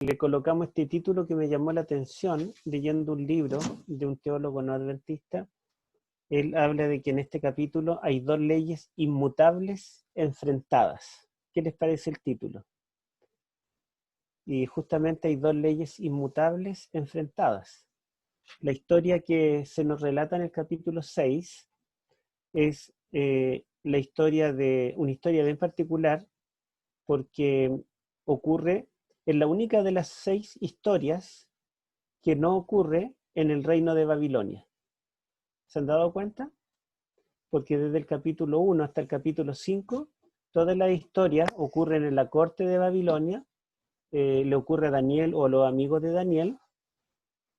le colocamos este título que me llamó la atención leyendo un libro de un teólogo no adventista. Él habla de que en este capítulo hay dos leyes inmutables enfrentadas. ¿Qué les parece el título? Y justamente hay dos leyes inmutables enfrentadas. La historia que se nos relata en el capítulo 6 es la historia de una historia bien particular, porque ocurre en la única de las 6 historias que no ocurre en el reino de Babilonia. ¿Se han dado cuenta? Porque desde el capítulo 1 hasta el capítulo 5, todas las historias ocurren en la corte de Babilonia, le ocurre a Daniel o a los amigos de Daniel,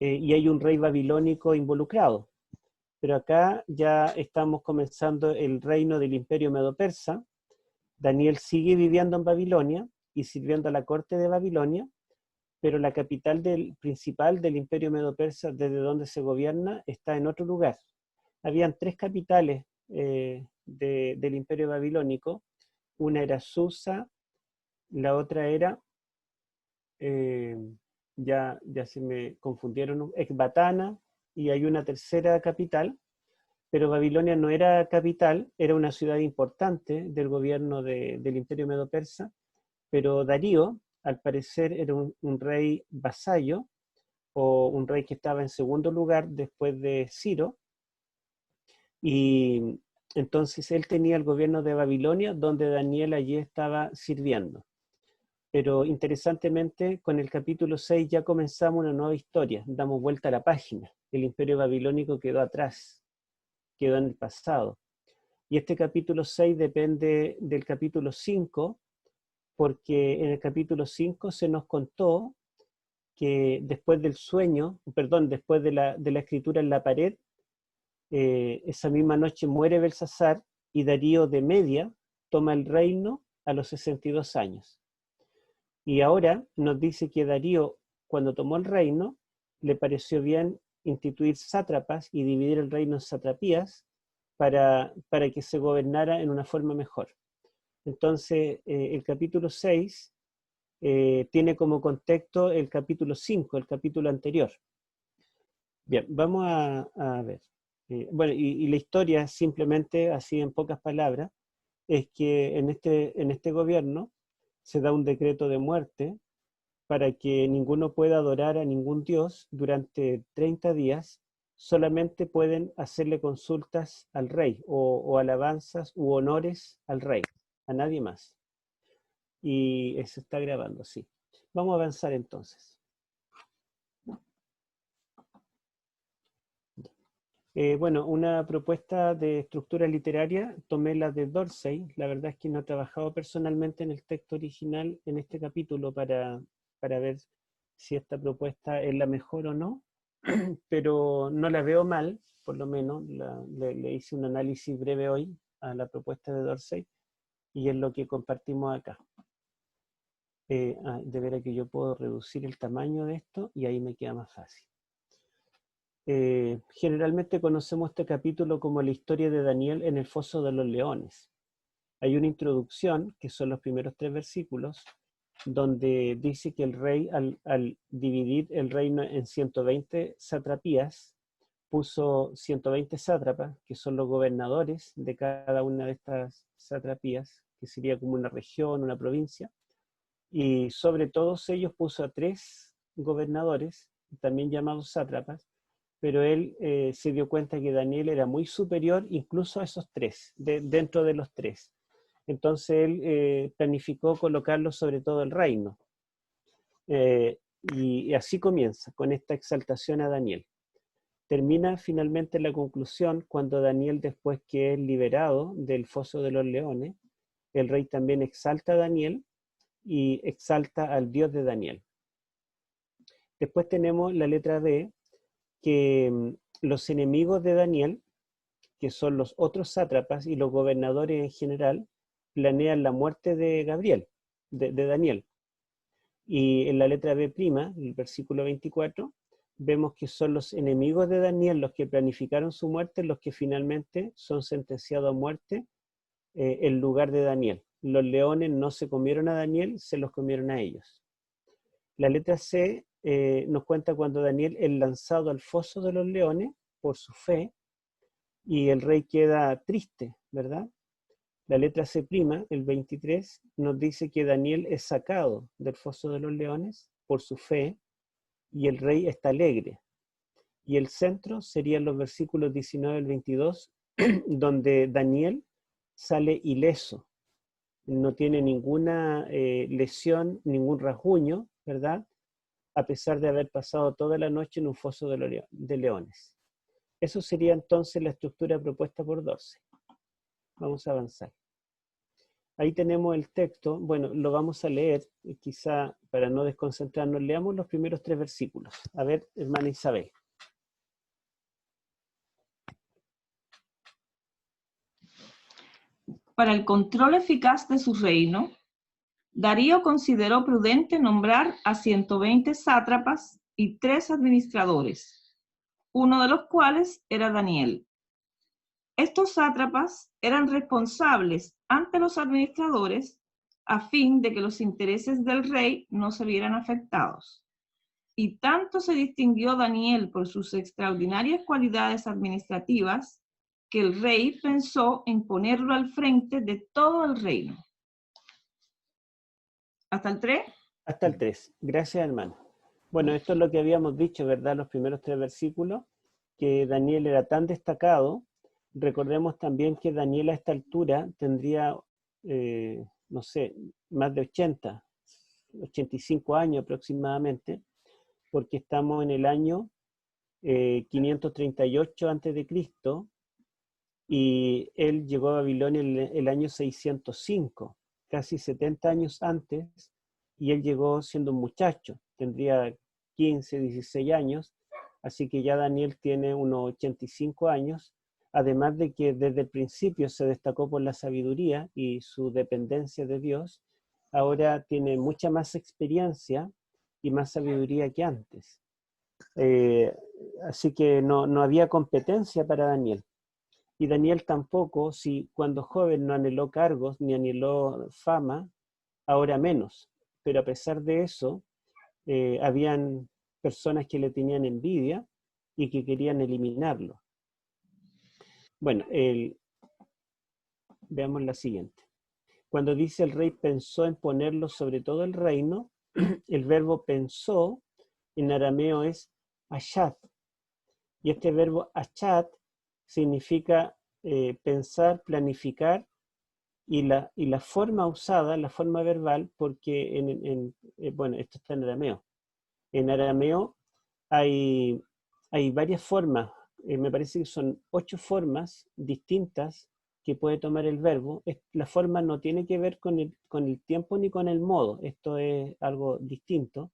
y hay un rey babilónico involucrado. Pero acá ya estamos comenzando el reino del imperio medo-persa. Daniel sigue viviendo en Babilonia y sirviendo a la corte de Babilonia, pero la capital principal del imperio medo-persa, desde donde se gobierna, está en otro lugar. Habían 3 capitales del imperio babilónico. Una era Susa, la otra era, ya se me confundieron, Ecbatana, y hay una tercera capital, pero Babilonia no era capital, era una ciudad importante del gobierno del imperio medo-persa, pero Darío, al parecer, era un rey vasallo, o un rey que estaba en segundo lugar después de Ciro, y entonces él tenía el gobierno de Babilonia, donde Daniel allí estaba sirviendo. Pero interesantemente, con el capítulo 6 ya comenzamos una nueva historia, damos vuelta a la página. El imperio babilónico quedó atrás, quedó en el pasado. Y este capítulo 6 depende del capítulo 5, porque en el capítulo 5 se nos contó que después del sueño, perdón, después de la escritura en la pared, esa misma noche muere Belsasar y Darío de Media toma el reino a los 62 años. Y ahora nos dice que Darío, cuando tomó el reino, le pareció bien instituir sátrapas y dividir el reino en satrapías para que se gobernara en una forma mejor. Entonces, el capítulo 6 tiene como contexto el capítulo 5, el capítulo anterior. Bien, vamos a ver. Bueno, y la historia, simplemente, así en pocas palabras, es que en este gobierno se da un decreto de muerte para que ninguno pueda adorar a ningún dios durante 30 días. Solamente pueden hacerle consultas al rey o alabanzas u honores al rey, a nadie más. Y se está grabando, sí. Vamos a avanzar entonces. Bueno, una propuesta de estructura literaria, tomé la de Dorsey. La verdad es que no he trabajado personalmente en el texto original en este capítulo para ver si esta propuesta es la mejor o no, pero no la veo mal, por lo menos. Le hice un análisis breve hoy a la propuesta de Dorsey y es lo que compartimos acá. De veras que yo puedo reducir el tamaño de esto y ahí me queda más fácil. Generalmente conocemos este capítulo como la historia de Daniel en el foso de los leones. Hay una introducción, que son los primeros 3 versículos, donde dice que el rey, al dividir el reino en 120 satrapías, puso 120 sátrapas, que son los gobernadores de cada una de estas satrapías, que sería como una región, una provincia, y sobre todos ellos puso a 3 gobernadores, también llamados sátrapas, pero él se dio cuenta que Daniel era muy superior incluso a esos 3, dentro de los 3. Entonces él planificó colocarlo sobre todo el reino. Y así comienza, con esta exaltación a Daniel. Termina finalmente la conclusión cuando Daniel, después que es liberado del foso de los leones, el rey también exalta a Daniel y exalta al Dios de Daniel. Después tenemos la letra B, que los enemigos de Daniel, que son los otros sátrapas y los gobernadores en general, planean la muerte de Gabriel, de Daniel. Y en la letra B', el versículo 24, vemos que son los enemigos de Daniel los que planificaron su muerte, los que finalmente son sentenciados a muerte en lugar de Daniel. Los leones no se comieron a Daniel, se los comieron a ellos. La letra C nos cuenta cuando Daniel es lanzado al foso de los leones por su fe y el rey queda triste, ¿verdad? La letra C', el 23, nos dice que Daniel es sacado del foso de los leones por su fe y el rey está alegre. Y el centro serían los versículos 19 al 22, donde Daniel sale ileso, no tiene ninguna lesión, ningún rasguño, ¿verdad? A pesar de haber pasado toda la noche en un foso de leones. Eso sería entonces la estructura propuesta por Dorsey. Vamos a avanzar. Ahí tenemos el texto. Bueno, lo vamos a leer, quizá para no desconcentrarnos, leamos los primeros 3 versículos. A ver, hermana Isabel. Para el control eficaz de su reino, Darío consideró prudente nombrar a 120 sátrapas y 3 administradores, uno de los cuales era Daniel. Estos sátrapas eran responsables ante los administradores a fin de que los intereses del rey no se vieran afectados. Y tanto se distinguió Daniel por sus extraordinarias cualidades administrativas que el rey pensó en ponerlo al frente de todo el reino. ¿Hasta el 3? Hasta el 3. Gracias, hermano. Bueno, esto es lo que habíamos dicho, ¿verdad? Los primeros 3 versículos, que Daniel era tan destacado. Recordemos también que Daniel a esta altura tendría, no sé, más de 85 años aproximadamente, porque estamos en el año 538 a.C., y él llegó a Babilonia el año 605, casi 70 años antes, y él llegó siendo un muchacho, tendría 15, 16 años, así que ya Daniel tiene unos 85 años, además de que desde el principio se destacó por la sabiduría y su dependencia de Dios, ahora tiene mucha más experiencia y más sabiduría que antes. Así que no había competencia para Daniel. Y Daniel tampoco, si cuando joven no anheló cargos ni anheló fama, ahora menos. Pero a pesar de eso, habían personas que le tenían envidia y que querían eliminarlo. Bueno, veamos la siguiente. Cuando dice el rey pensó en ponerlo sobre todo el reino, el verbo pensó en arameo es ashat. Y este verbo ashat significa pensar, planificar, y la forma usada, la forma verbal, porque bueno, esto está en arameo. En arameo hay varias formas, me parece que son 8 formas distintas que puede tomar el verbo. La forma no tiene que ver con el tiempo ni con el modo, esto es algo distinto.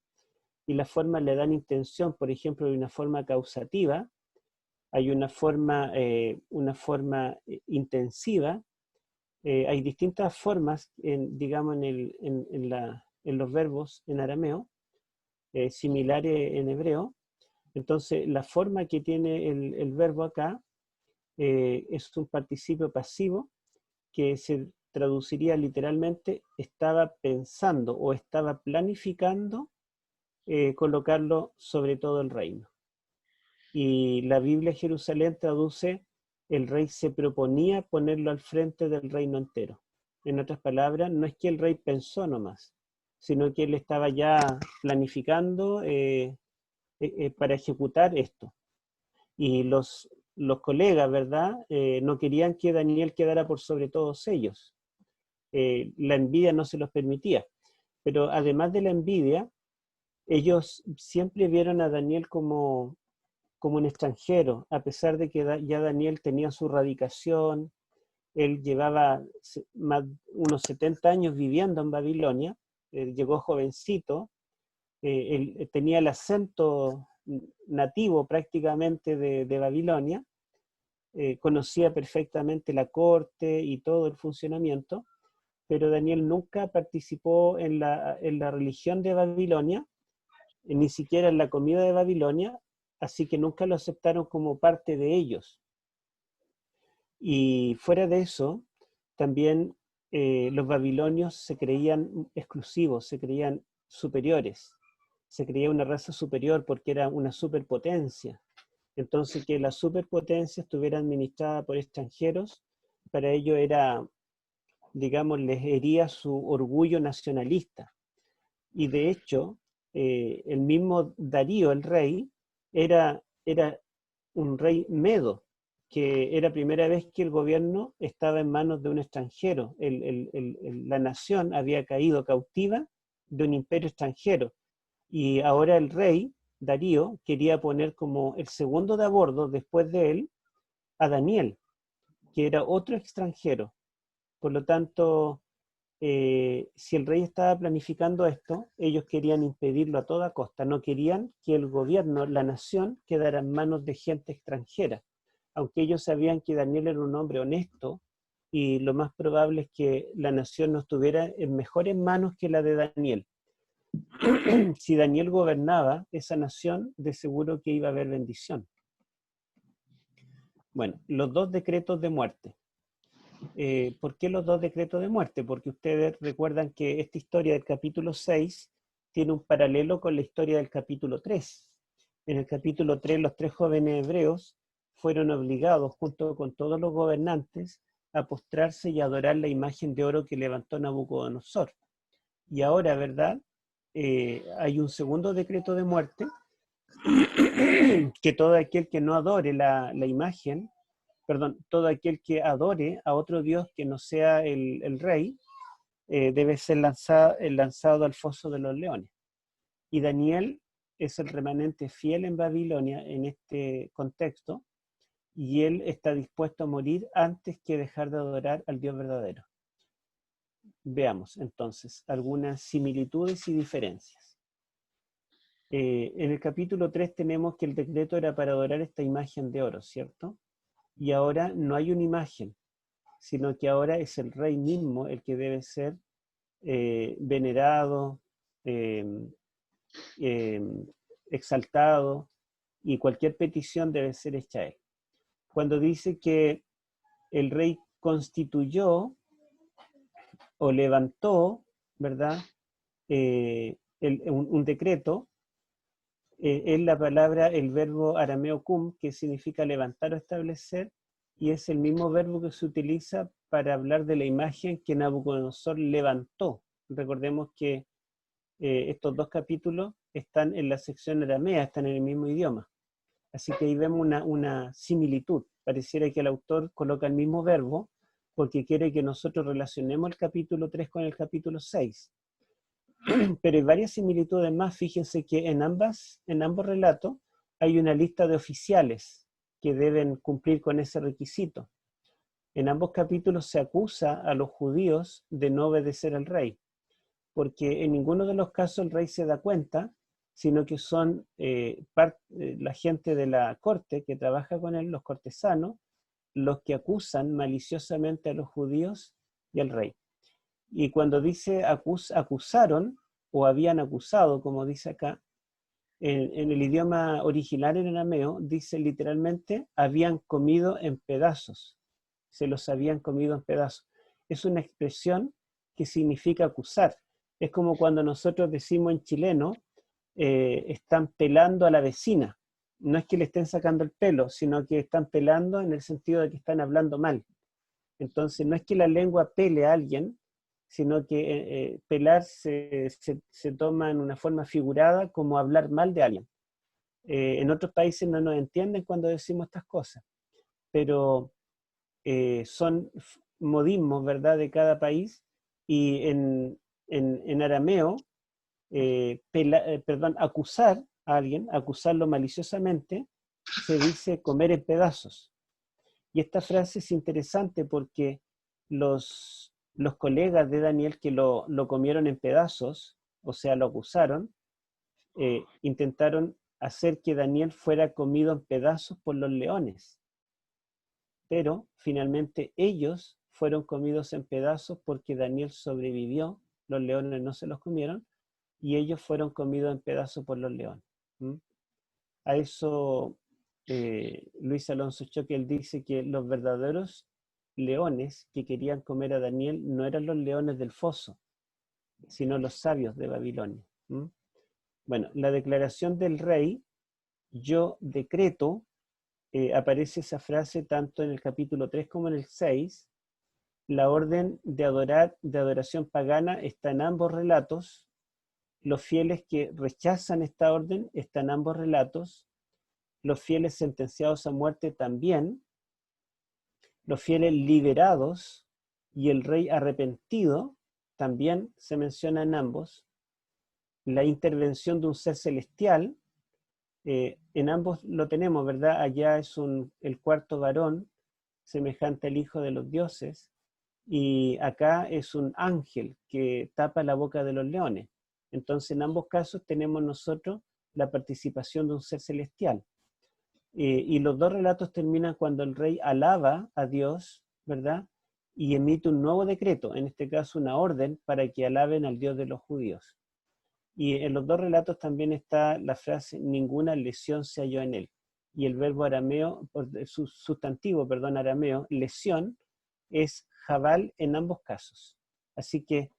Y las formas le dan intención, por ejemplo, de una forma causativa, hay una forma intensiva, hay distintas formas, digamos, en los verbos en arameo, similares en hebreo. Entonces, la forma que tiene el verbo acá es un participio pasivo que se traduciría literalmente estaba pensando o estaba planificando colocarlo sobre todo el reino. Y la Biblia Jerusalén traduce el rey se proponía ponerlo al frente del reino entero. En otras palabras, no es que el rey pensó nomás, sino que él estaba ya planificando para ejecutar esto. Y los colegas, ¿verdad? No querían que Daniel quedara por sobre todos ellos. La envidia no se los permitía. Pero además de la envidia, ellos siempre vieron a Daniel como un extranjero, a pesar de que ya Daniel tenía su radicación, él llevaba unos 70 años viviendo en Babilonia, llegó jovencito, él tenía el acento nativo prácticamente de Babilonia, conocía perfectamente la corte y todo el funcionamiento, pero Daniel nunca participó en la religión de Babilonia, ni siquiera en la comida de Babilonia, así que nunca lo aceptaron como parte de ellos. Y fuera de eso, también los babilonios se creían exclusivos, se creían superiores. se creía una raza superior porque era una superpotencia. Entonces, que la superpotencia estuviera administrada por extranjeros, para ello era, digamos, les hería su orgullo nacionalista. Y de hecho, el mismo Darío, el rey, era un rey medo, que era primera vez que el gobierno estaba en manos de un extranjero. La nación había caído cautiva de un imperio extranjero. Y ahora el rey, Darío, quería poner como el segundo de a bordo, después de él, a Daniel, que era otro extranjero. Por lo tanto, si el rey estaba planificando esto, ellos querían impedirlo a toda costa. No querían que el gobierno, la nación, quedara en manos de gente extranjera. Aunque ellos sabían que Daniel era un hombre honesto, y lo más probable es que la nación no estuviera en mejores manos que la de Daniel. Si Daniel gobernaba esa nación, de seguro que iba a haber bendición. Bueno, los dos decretos de muerte. ¿Por qué los dos decretos de muerte? Porque ustedes recuerdan que esta historia del capítulo 6 tiene un paralelo con la historia del capítulo 3. En el capítulo 3, los 3 jóvenes hebreos fueron obligados, junto con todos los gobernantes, a postrarse y adorar la imagen de oro que levantó Nabucodonosor. Y ahora, ¿verdad? Hay un segundo decreto de muerte, que todo aquel que no adore la imagen, todo aquel que adore a otro Dios que no sea el rey, debe ser lanzado al foso de los leones. Y Daniel es el remanente fiel en Babilonia en este contexto, y él está dispuesto a morir antes que dejar de adorar al Dios verdadero. Veamos entonces algunas similitudes y diferencias. En el capítulo 3 tenemos que el decreto era para adorar esta imagen de oro, ¿cierto? Y ahora no hay una imagen, sino que ahora es el rey mismo el que debe ser venerado, exaltado, y cualquier petición debe ser hecha a él. Cuando dice que el rey constituyó o levantó, ¿verdad? Un decreto, es la palabra, el verbo arameo kum, que significa levantar o establecer, y es el mismo verbo que se utiliza para hablar de la imagen que Nabucodonosor levantó. Recordemos que estos dos capítulos están en la sección aramea, están en el mismo idioma. Así que ahí vemos una similitud. Pareciera que el autor coloca el mismo verbo porque quiere que nosotros relacionemos el capítulo 3 con el capítulo 6. Pero hay varias similitudes más. Fíjense que en ambos relatos hay una lista de oficiales que deben cumplir con ese requisito. En ambos capítulos se acusa a los judíos de no obedecer al rey, porque en ninguno de los casos el rey se da cuenta, sino que son la gente de la corte que trabaja con él, los cortesanos, los que acusan maliciosamente a los judíos y al rey. Y cuando dice acusaron, o habían acusado, como dice acá, en el idioma original en arameo, dice literalmente, habían comido en pedazos, se los habían comido en pedazos. Es una expresión que significa acusar. Es como cuando nosotros decimos en chileno, están pelando a la vecina. No es que le estén sacando el pelo, sino que están pelando en el sentido de que están hablando mal. Entonces, no es que la lengua pele a alguien, sino que pelar se toma en una forma figurada como hablar mal de alguien. En otros países no nos entienden cuando decimos estas cosas, pero son modismos, ¿verdad?, de cada país, y en arameo, acusar a alguien, acusarlo maliciosamente, se dice comer en pedazos. Y esta frase es interesante porque los colegas de Daniel que lo comieron en pedazos, o sea, lo acusaron, intentaron hacer que Daniel fuera comido en pedazos por los leones. Pero finalmente ellos fueron comidos en pedazos porque Daniel sobrevivió, los leones no se los comieron, y ellos fueron comidos en pedazos por los leones. A eso Luis Alonso Choquel dice que los verdaderos leones que querían comer a Daniel no eran los leones del foso, sino los sabios de Babilonia. Bueno, la declaración del rey, yo decreto, aparece esa frase tanto en el capítulo 3 como en el 6. La orden de adoración pagana está en ambos relatos. Los fieles que rechazan esta orden están en ambos relatos. Los fieles sentenciados a muerte también. Los fieles liberados y el rey arrepentido también se menciona en ambos. La intervención de un ser celestial, en ambos lo tenemos, ¿verdad? Allá es el cuarto varón, semejante al Hijo de los Dioses, y acá es un ángel que tapa la boca de los leones. Entonces, en ambos casos tenemos nosotros la participación de un ser celestial. Y los dos relatos terminan cuando el rey alaba a Dios, ¿verdad? Y emite un nuevo decreto, en este caso una orden para que alaben al Dios de los judíos. Y en los dos relatos también está la frase, ninguna lesión se halló en él. Y el verbo arameo, sustantivo, perdón, arameo, lesión, es jabal en ambos casos. Así que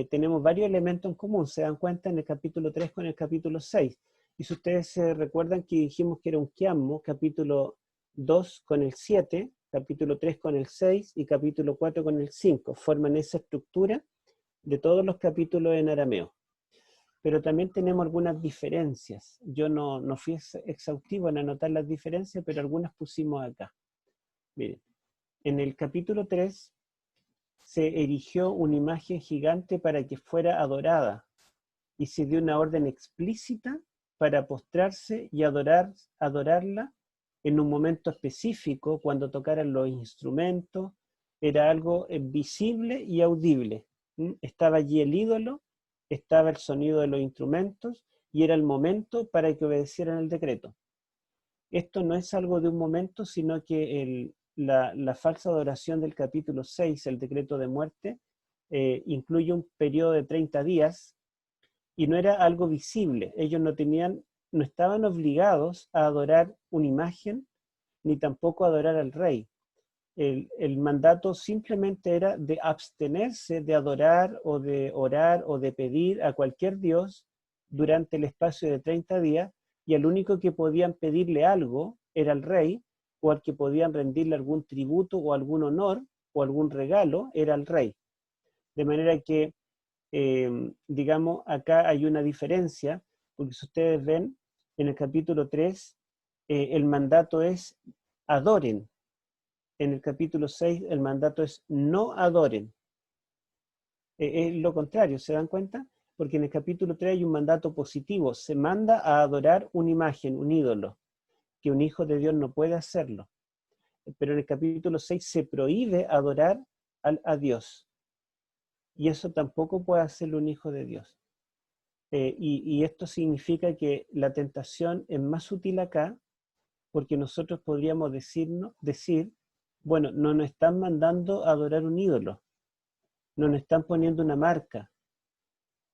tenemos varios elementos en común, se dan cuenta en el capítulo 3 con el capítulo 6. Y si ustedes se recuerdan que dijimos que era un quiasmo, capítulo 2 con el 7, capítulo 3 con el 6 y capítulo 4 con el 5, forman esa estructura de todos los capítulos en arameo. Pero también tenemos algunas diferencias. Yo no fui exhaustivo en anotar las diferencias, pero algunas pusimos acá. Miren, en el capítulo 3 se erigió una imagen gigante para que fuera adorada y se dio una orden explícita para postrarse y adorarla en un momento específico, cuando tocaran los instrumentos. Era algo visible y audible. Estaba allí el ídolo, estaba el sonido de los instrumentos y era el momento para que obedecieran el decreto. Esto no es algo de un momento, sino que la falsa adoración del capítulo 6, el decreto de muerte, incluye un periodo de 30 días y no era algo visible. Ellos no estaban obligados a adorar una imagen ni tampoco a adorar al rey. El mandato simplemente era de abstenerse de adorar o de orar o de pedir a cualquier dios durante el espacio de 30 días, y el único que podían pedirle algo era el rey, o al que podían rendirle algún tributo o algún honor o algún regalo era el rey. De manera que, digamos, acá hay una diferencia, porque si ustedes ven, en el capítulo 3, el mandato es adoren. En el capítulo 6 el mandato es no adoren. Es lo contrario, ¿se dan cuenta? Porque en el capítulo 3 hay un mandato positivo, se manda a adorar una imagen, un ídolo, que un hijo de Dios no puede hacerlo. Pero en el capítulo 6 se prohíbe adorar a Dios. Y eso tampoco puede hacerlo un hijo de Dios. Y esto significa que la tentación es más sutil acá, porque nosotros podríamos decir, bueno, no nos están mandando a adorar un ídolo, no nos están poniendo una marca,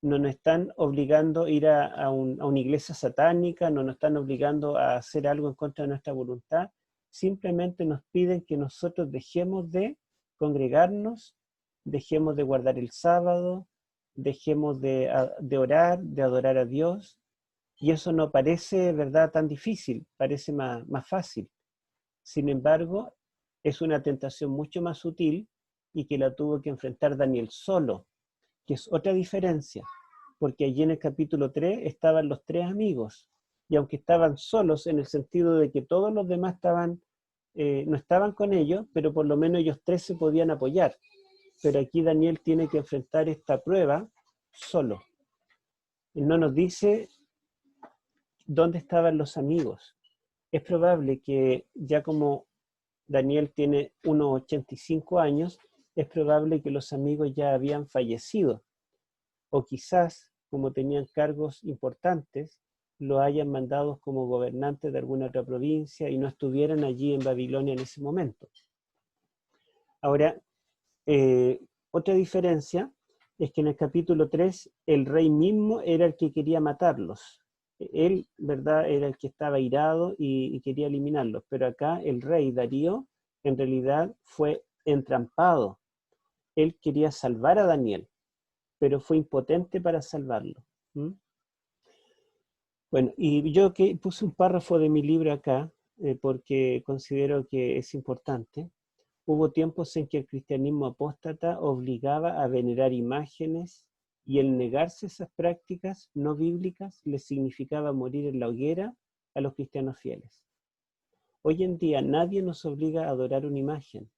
no nos están obligando a ir a una iglesia satánica, no nos están obligando a hacer algo en contra de nuestra voluntad, simplemente nos piden que nosotros dejemos de congregarnos, dejemos de guardar el sábado, dejemos de orar, de adorar a Dios, y eso no parece, ¿verdad?, tan difícil, parece más fácil. Sin embargo, es una tentación mucho más sutil y que la tuvo que enfrentar Daniel solo, que es otra diferencia, porque allí en el capítulo 3 estaban los tres amigos, y aunque estaban solos en el sentido de que todos los demás no estaban con ellos, pero por lo menos ellos tres se podían apoyar. Pero aquí Daniel tiene que enfrentar esta prueba solo. Él no nos dice dónde estaban los amigos. Es probable que ya como Daniel tiene unos 85 años, es probable que los amigos ya habían fallecido, o quizás, como tenían cargos importantes, lo hayan mandado como gobernantes de alguna otra provincia y no estuvieran allí en Babilonia en ese momento. Ahora, otra diferencia es que en el capítulo 3 el rey mismo era el que quería matarlos. Él, ¿verdad?, era el que estaba irado y quería eliminarlos, pero acá el rey Darío en realidad fue entrampado. Él quería salvar a Daniel, pero fue impotente para salvarlo. Bueno, y yo que puse un párrafo de mi libro acá, porque considero que es importante. Hubo tiempos en que el cristianismo apóstata obligaba a venerar imágenes y el negarse esas prácticas no bíblicas les significaba morir en la hoguera a los cristianos fieles. Hoy en día nadie nos obliga a adorar una imagen,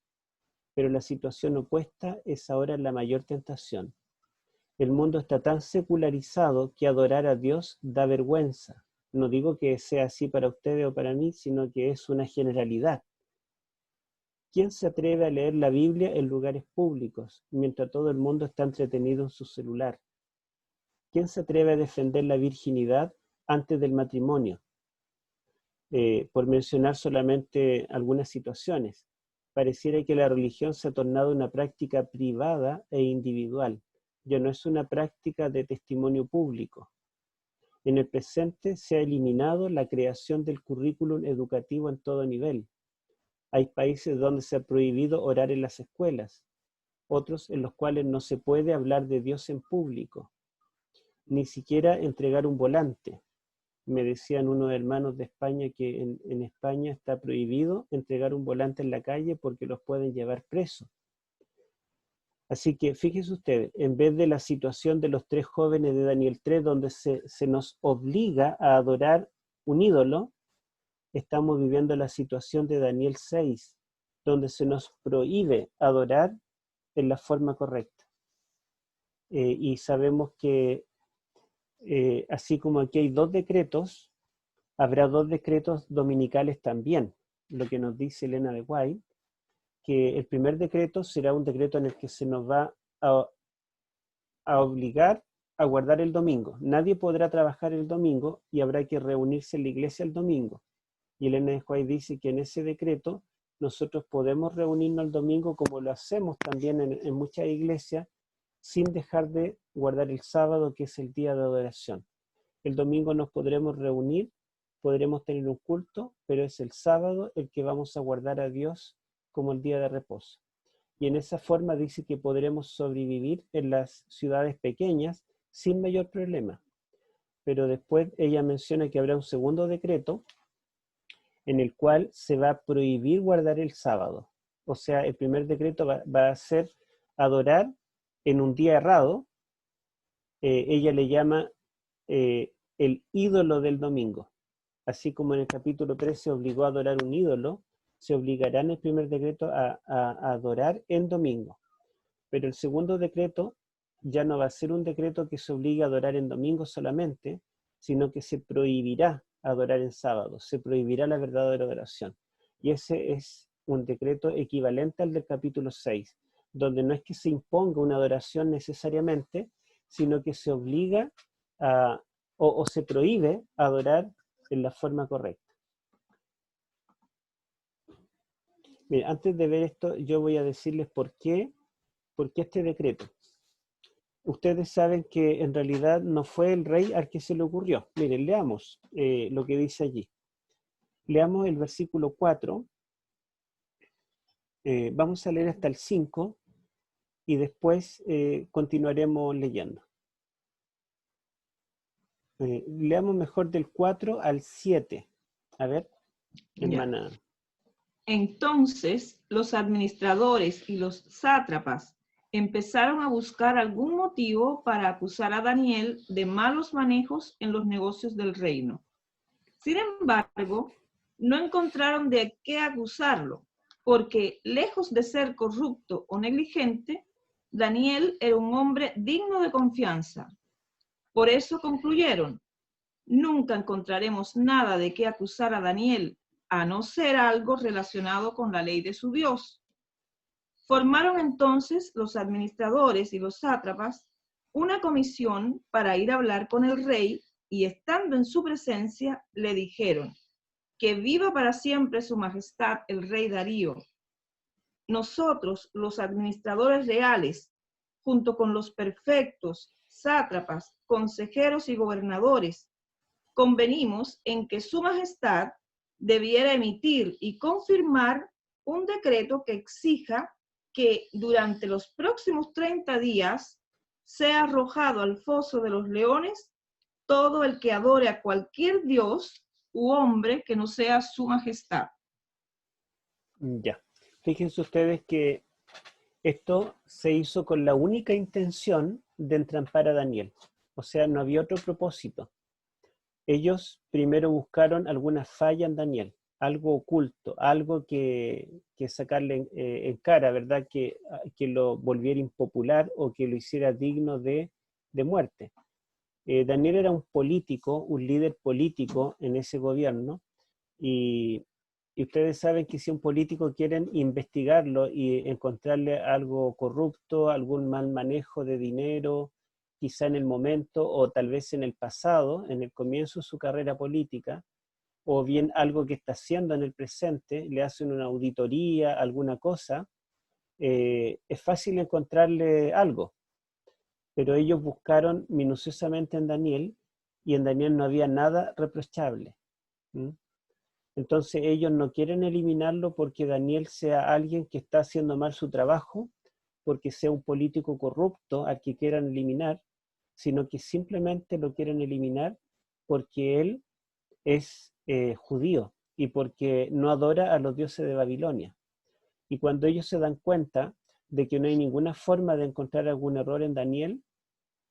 pero la situación opuesta es ahora la mayor tentación. El mundo está tan secularizado que adorar a Dios da vergüenza. No digo que sea así para ustedes o para mí, sino que es una generalidad. ¿Quién se atreve a leer la Biblia en lugares públicos, mientras todo el mundo está entretenido en su celular? ¿Quién se atreve a defender la virginidad antes del matrimonio? Por mencionar solamente algunas situaciones. Pareciera que la religión se ha tornado una práctica privada e individual. Ya no es una práctica de testimonio público. En el presente se ha eliminado la creación del currículum educativo en todo nivel. Hay países donde se ha prohibido orar en las escuelas, otros en los cuales no se puede hablar de Dios en público, ni siquiera entregar un volante. Me decían unos hermanos de España que en España está prohibido entregar un volante en la calle porque los pueden llevar presos. Así que fíjense ustedes, en vez de la situación de los 3 jóvenes de Daniel 3, donde se nos obliga a adorar un ídolo, estamos viviendo la situación de Daniel 6, donde se nos prohíbe adorar en la forma correcta. Y sabemos que así como aquí hay 2 decretos, habrá 2 decretos dominicales también, lo que nos dice Elena de White, que el primer decreto será un decreto en el que se nos va a obligar a guardar el domingo. Nadie podrá trabajar el domingo y habrá que reunirse en la iglesia el domingo. Y Elena de White dice que en ese decreto nosotros podemos reunirnos el domingo como lo hacemos también en muchas iglesias, sin dejar de guardar el sábado, que es el día de adoración. El domingo nos podremos reunir, podremos tener un culto, pero es el sábado el que vamos a guardar a Dios como el día de reposo. Y en esa forma dice que podremos sobrevivir en las ciudades pequeñas sin mayor problema. Pero después ella menciona que habrá un segundo decreto en el cual se va a prohibir guardar el sábado. O sea, el primer decreto va a ser adorar en un día errado. Ella le llama el ídolo del domingo. Así como en el capítulo 3 se obligó a adorar un ídolo, se obligará en el primer decreto a adorar en domingo. Pero el segundo decreto ya no va a ser un decreto que se obligue a adorar en domingo solamente, sino que se prohibirá adorar en sábado, se prohibirá la verdadera adoración. Y ese es un decreto equivalente al del capítulo 6, donde no es que se imponga una adoración necesariamente, sino que se obliga o se prohíbe adorar en la forma correcta. Mira, antes de ver esto, yo voy a decirles por qué este decreto. Ustedes saben que en realidad no fue el rey al que se le ocurrió. Miren, leamos lo que dice allí. Leamos el versículo 4. Vamos a leer hasta el 5 y después continuaremos leyendo. Leamos mejor del 4 al 7. A ver, hermana. Entonces, los administradores y los sátrapas empezaron a buscar algún motivo para acusar a Daniel de malos manejos en los negocios del reino. Sin embargo, no encontraron de qué acusarlo, porque lejos de ser corrupto o negligente, Daniel era un hombre digno de confianza. Por eso concluyeron: nunca encontraremos nada de qué acusar a Daniel, a no ser algo relacionado con la ley de su Dios. Formaron entonces los administradores y los sátrapas una comisión para ir a hablar con el rey, y estando en su presencia le dijeron: que viva para siempre su majestad el rey Darío. Nosotros, los administradores reales, junto con los prefectos, sátrapas, consejeros y gobernadores, convenimos en que su majestad debiera emitir y confirmar un decreto que exija que durante los próximos 30 días sea arrojado al foso de los leones todo el que adore a cualquier dios u hombre que no sea su majestad. Ya. Fíjense ustedes que esto se hizo con la única intención de entrampar a Daniel. O sea, no había otro propósito. Ellos primero buscaron alguna falla en Daniel, algo oculto, algo que sacarle en cara, ¿verdad? Que lo volviera impopular o que lo hiciera digno de muerte. Daniel era un político, un líder político en ese gobierno, y ustedes saben que si un político quieren investigarlo y encontrarle algo corrupto, algún mal manejo de dinero, quizá en el momento o tal vez en el pasado, en el comienzo de su carrera política, o bien algo que está haciendo en el presente, le hacen una auditoría, alguna cosa, es fácil encontrarle algo. Pero ellos buscaron minuciosamente en Daniel y en Daniel no había nada reprochable. ¿Mm? Entonces ellos no quieren eliminarlo porque Daniel sea alguien que está haciendo mal su trabajo, porque sea un político corrupto al que quieran eliminar, sino que simplemente lo quieren eliminar porque él es judío y porque no adora a los dioses de Babilonia. Y cuando ellos se dan cuenta de que no hay ninguna forma de encontrar algún error en Daniel,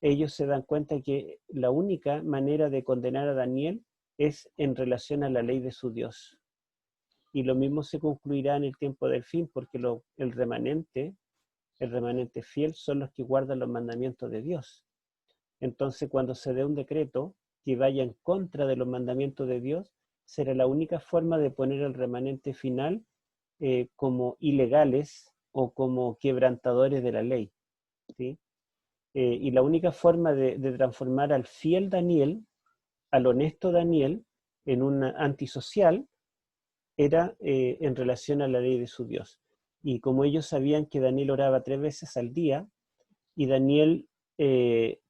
ellos se dan cuenta que la única manera de condenar a Daniel es en relación a la ley de su Dios. Y lo mismo se concluirá en el tiempo del fin, porque el remanente fiel son los que guardan los mandamientos de Dios. Entonces, cuando se dé un decreto que vaya en contra de los mandamientos de Dios, será la única forma de poner al remanente final como ilegales o como quebrantadores de la ley, ¿sí? Y la única forma de transformar al fiel Daniel, al honesto Daniel, en un antisocial, era en relación a la ley de su Dios. Y como ellos sabían que Daniel oraba 3 veces al día, y Daniel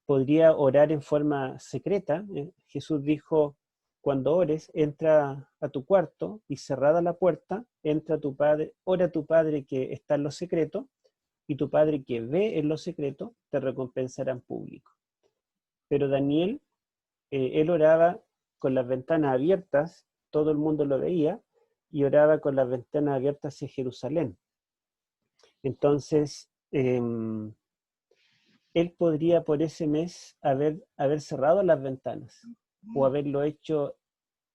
podría orar en forma secreta, Jesús dijo, cuando ores, entra a tu cuarto y cerrada la puerta, entra tu padre, ora a tu padre que está en lo secreto, y tu padre que ve en lo secreto te recompensará en público. Pero Daniel, él oraba con las ventanas abiertas, todo el mundo lo veía, y oraba con las ventanas abiertas hacia Jerusalén. Entonces, él podría por ese mes haber cerrado las ventanas o haberlo hecho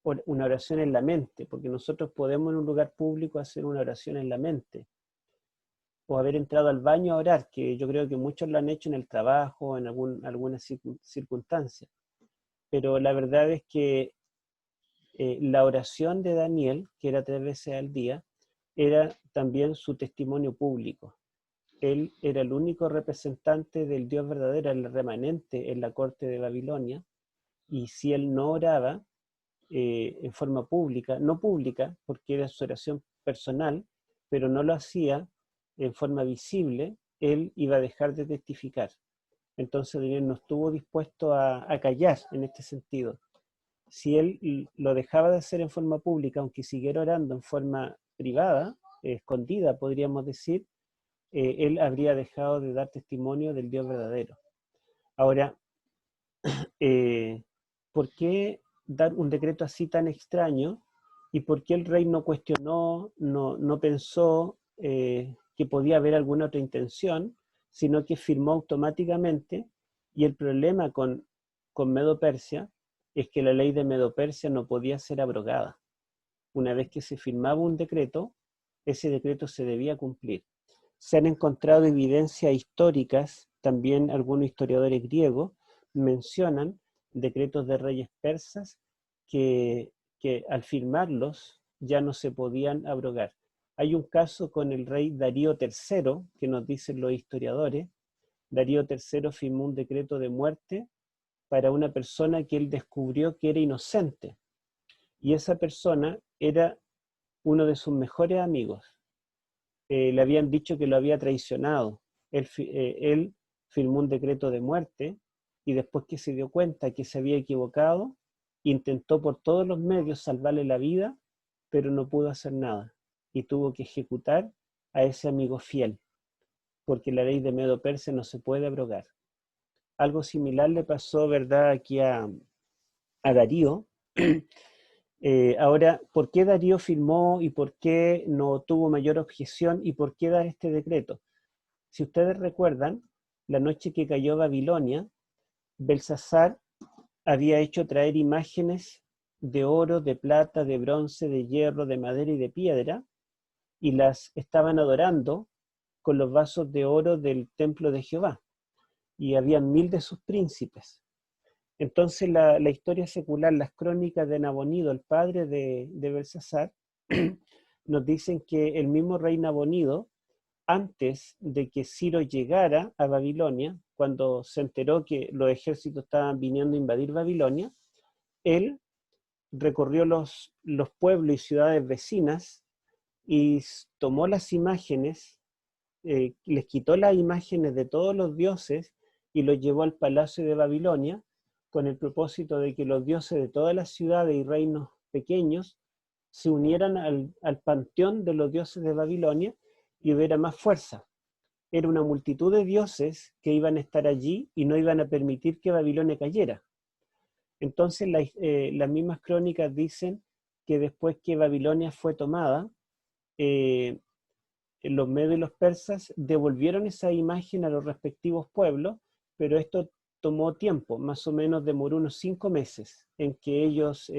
una oración en la mente, porque nosotros podemos en un lugar público hacer una oración en la mente, o haber entrado al baño a orar, que yo creo que muchos lo han hecho en el trabajo, en alguna circunstancia. Pero la verdad es que la oración de Daniel, que era 3 veces al día, era también su testimonio público. Él era el único representante del Dios verdadero, el remanente en la corte de Babilonia, y si él no oraba en forma pública, no pública, porque era su oración personal, pero no lo hacía en forma visible, él iba a dejar de testificar. Entonces Daniel no estuvo dispuesto a callar en este sentido. Si él lo dejaba de hacer en forma pública, aunque siguiera orando en forma privada, escondida, podríamos decir, él habría dejado de dar testimonio del Dios verdadero. Ahora, ¿por qué dar un decreto así tan extraño? ¿Y por qué el rey no cuestionó, no pensó que podía haber alguna otra intención, sino que firmó automáticamente? Y el problema con Medo-Persia es que la ley de Medo-Persia no podía ser abrogada. Una vez que se firmaba un decreto, ese decreto se debía cumplir. Se han encontrado evidencias históricas, también algunos historiadores griegos mencionan decretos de reyes persas que al firmarlos ya no se podían abrogar. Hay un caso con el rey Darío III, que nos dicen los historiadores. Darío III firmó un decreto de muerte para una persona que él descubrió que era inocente. Y esa persona era uno de sus mejores amigos. Le habían dicho que lo había traicionado. Él firmó un decreto de muerte y después que se dio cuenta que se había equivocado, intentó por todos los medios salvarle la vida, pero no pudo hacer nada y tuvo que ejecutar a ese amigo fiel, porque la ley de Medo-Persia no se puede abrogar. Algo similar le pasó, ¿verdad?, aquí a a Darío. Ahora, ¿por qué Darío firmó y por qué no tuvo mayor objeción y por qué dar este decreto? Si ustedes recuerdan, la noche que cayó Babilonia, Belsasar había hecho traer imágenes de oro, de plata, de bronce, de hierro, de madera y de piedra, y las estaban adorando con los vasos de oro del templo de Jehová, y había 1000 de sus príncipes. Entonces la historia secular, las crónicas de Nabonido, el padre de Belsasar, nos dicen que el mismo rey Nabonido, antes de que Ciro llegara a Babilonia, cuando se enteró que los ejércitos estaban viniendo a invadir Babilonia, él recorrió los pueblos y ciudades vecinas y tomó las imágenes, les quitó las imágenes de todos los dioses y los llevó al palacio de Babilonia con el propósito de que los dioses de todas las ciudades y reinos pequeños se unieran al panteón de los dioses de Babilonia y hubiera más fuerza. Era una multitud de dioses que iban a estar allí y no iban a permitir que Babilonia cayera. Entonces las mismas crónicas dicen que después que Babilonia fue tomada, los medios y los persas devolvieron esa imagen a los respectivos pueblos, pero esto tomó tiempo, más o menos demoró unos 5 meses en que ellos,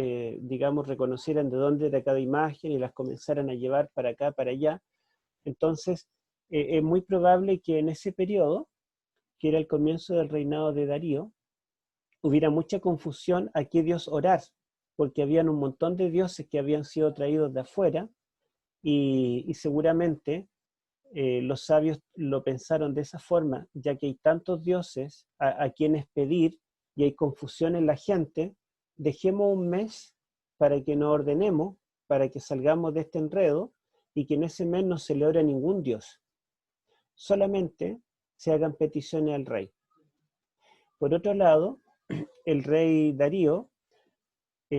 digamos, reconocieran de dónde era cada imagen y las comenzaran a llevar para acá, para allá. Entonces, es muy probable que en ese periodo, que era el comienzo del reinado de Darío, hubiera mucha confusión a qué dios orar, porque habían un montón de dioses que habían sido traídos de afuera y seguramente los sabios lo pensaron de esa forma, ya que hay tantos dioses a quienes pedir y hay confusión en la gente, dejemos un mes para que nos ordenemos, para que salgamos de este enredo y que en ese mes no se le ore a ningún dios. Solamente se hagan peticiones al rey. Por otro lado, el rey Darío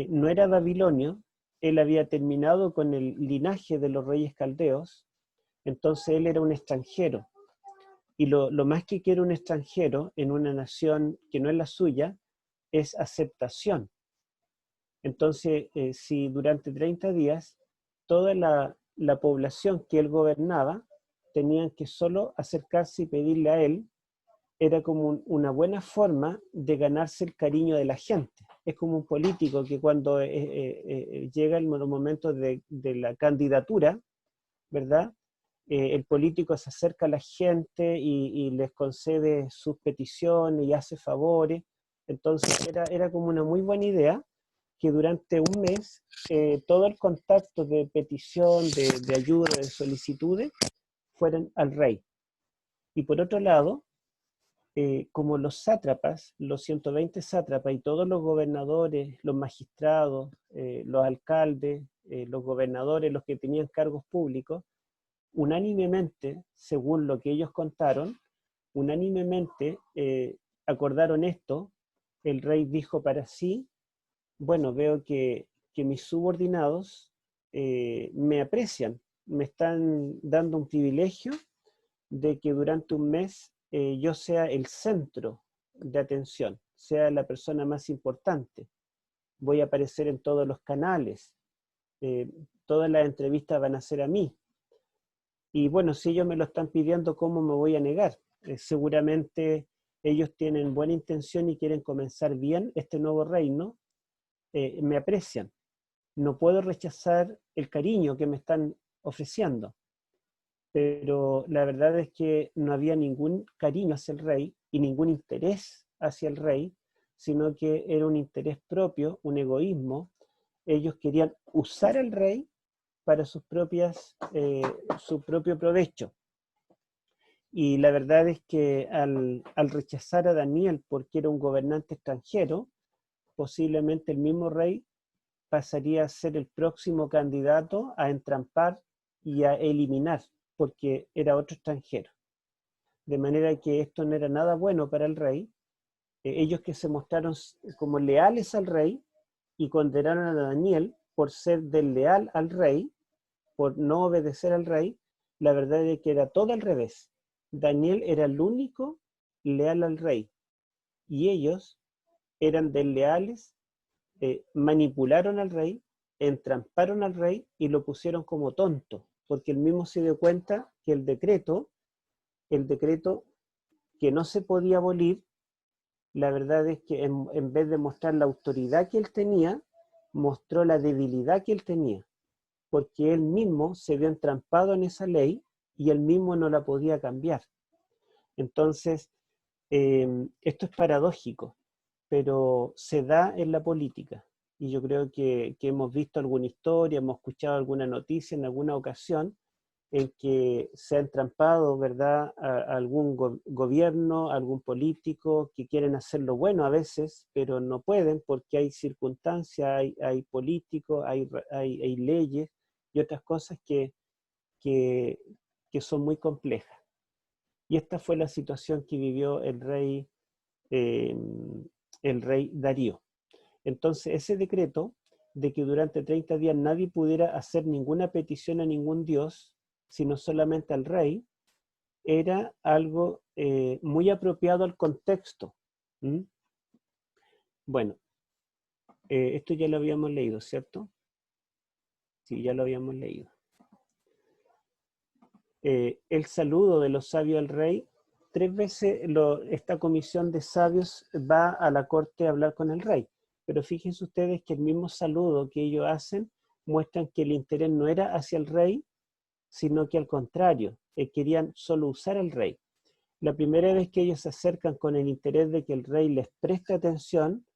no era babilonio, él había terminado con el linaje de los reyes caldeos, entonces él era un extranjero. Y lo más que quiere un extranjero en una nación que no es la suya es aceptación. Entonces, si durante 30 días toda la población que él gobernaba tenían que solo acercarse y pedirle a él, era como una buena forma de ganarse el cariño de la gente. Es como un político que cuando llega el momento de la candidatura, ¿verdad? El político se acerca a la gente y les concede sus peticiones y hace favores. Entonces era como una muy buena idea que durante un mes todo el contacto de petición, de ayuda, de solicitudes, fueran al rey. Y por otro lado, como los sátrapas, los 120 sátrapas y todos los gobernadores, los magistrados, los alcaldes, los gobernadores, los que tenían cargos públicos, unánimemente, según lo que ellos contaron, unánimemente acordaron esto. El rey dijo para sí, bueno, veo que mis subordinados me aprecian, me están dando un privilegio de que durante un mes yo sea el centro de atención, sea la persona más importante. Voy a aparecer en todos los canales, todas las entrevistas van a ser a mí. Y bueno, si ellos me lo están pidiendo, ¿cómo me voy a negar? Seguramente ellos tienen buena intención y quieren comenzar bien este nuevo reino, me aprecian. No puedo rechazar el cariño que me están ofreciendo. Pero la verdad es que no había ningún cariño hacia el rey y ningún interés hacia el rey, sino que era un interés propio, un egoísmo. Ellos querían usar al rey para su propio provecho. Y la verdad es que al rechazar a Daniel porque era un gobernante extranjero, posiblemente el mismo rey pasaría a ser el próximo candidato a entrampar y a eliminar, porque era otro extranjero. De manera que esto no era nada bueno para el rey. Ellos que se mostraron como leales al rey y condenaron a Daniel por ser desleal al rey, por no obedecer al rey, la verdad es que era todo al revés. Daniel era el único leal al rey y ellos eran desleales manipularon al rey, entramparon al rey y lo pusieron como tonto, porque él mismo se dio cuenta que el decreto que no se podía abolir, la verdad es que en vez de mostrar la autoridad que él tenía, mostró la debilidad que él tenía, porque él mismo se vio entrampado en esa ley y él mismo no la podía cambiar. Entonces, esto es paradójico, pero se da en la política. Y yo creo que hemos visto alguna historia, hemos escuchado alguna noticia en alguna ocasión en que se ha entrampado, ¿verdad?, a algún gobierno, algún político que quieren hacer lo bueno a veces, pero no pueden porque hay circunstancias, hay políticos, hay leyes y otras cosas que son muy complejas. Y esta fue la situación que vivió eh, el rey Darío. Entonces, ese decreto de que durante 30 días nadie pudiera hacer ninguna petición a ningún dios, sino solamente al rey, era algo muy apropiado al contexto. ¿Mm? Bueno, esto ya lo habíamos leído, ¿cierto? Sí, ya lo habíamos leído. El saludo de los sabios al rey, 3 veces esta comisión de sabios va a la corte a hablar con el rey, pero fíjense ustedes que el mismo saludo que ellos hacen muestran que el interés no era hacia el rey, sino que al contrario, querían solo usar al rey. La primera vez que ellos se acercan con el interés de que el rey les preste atención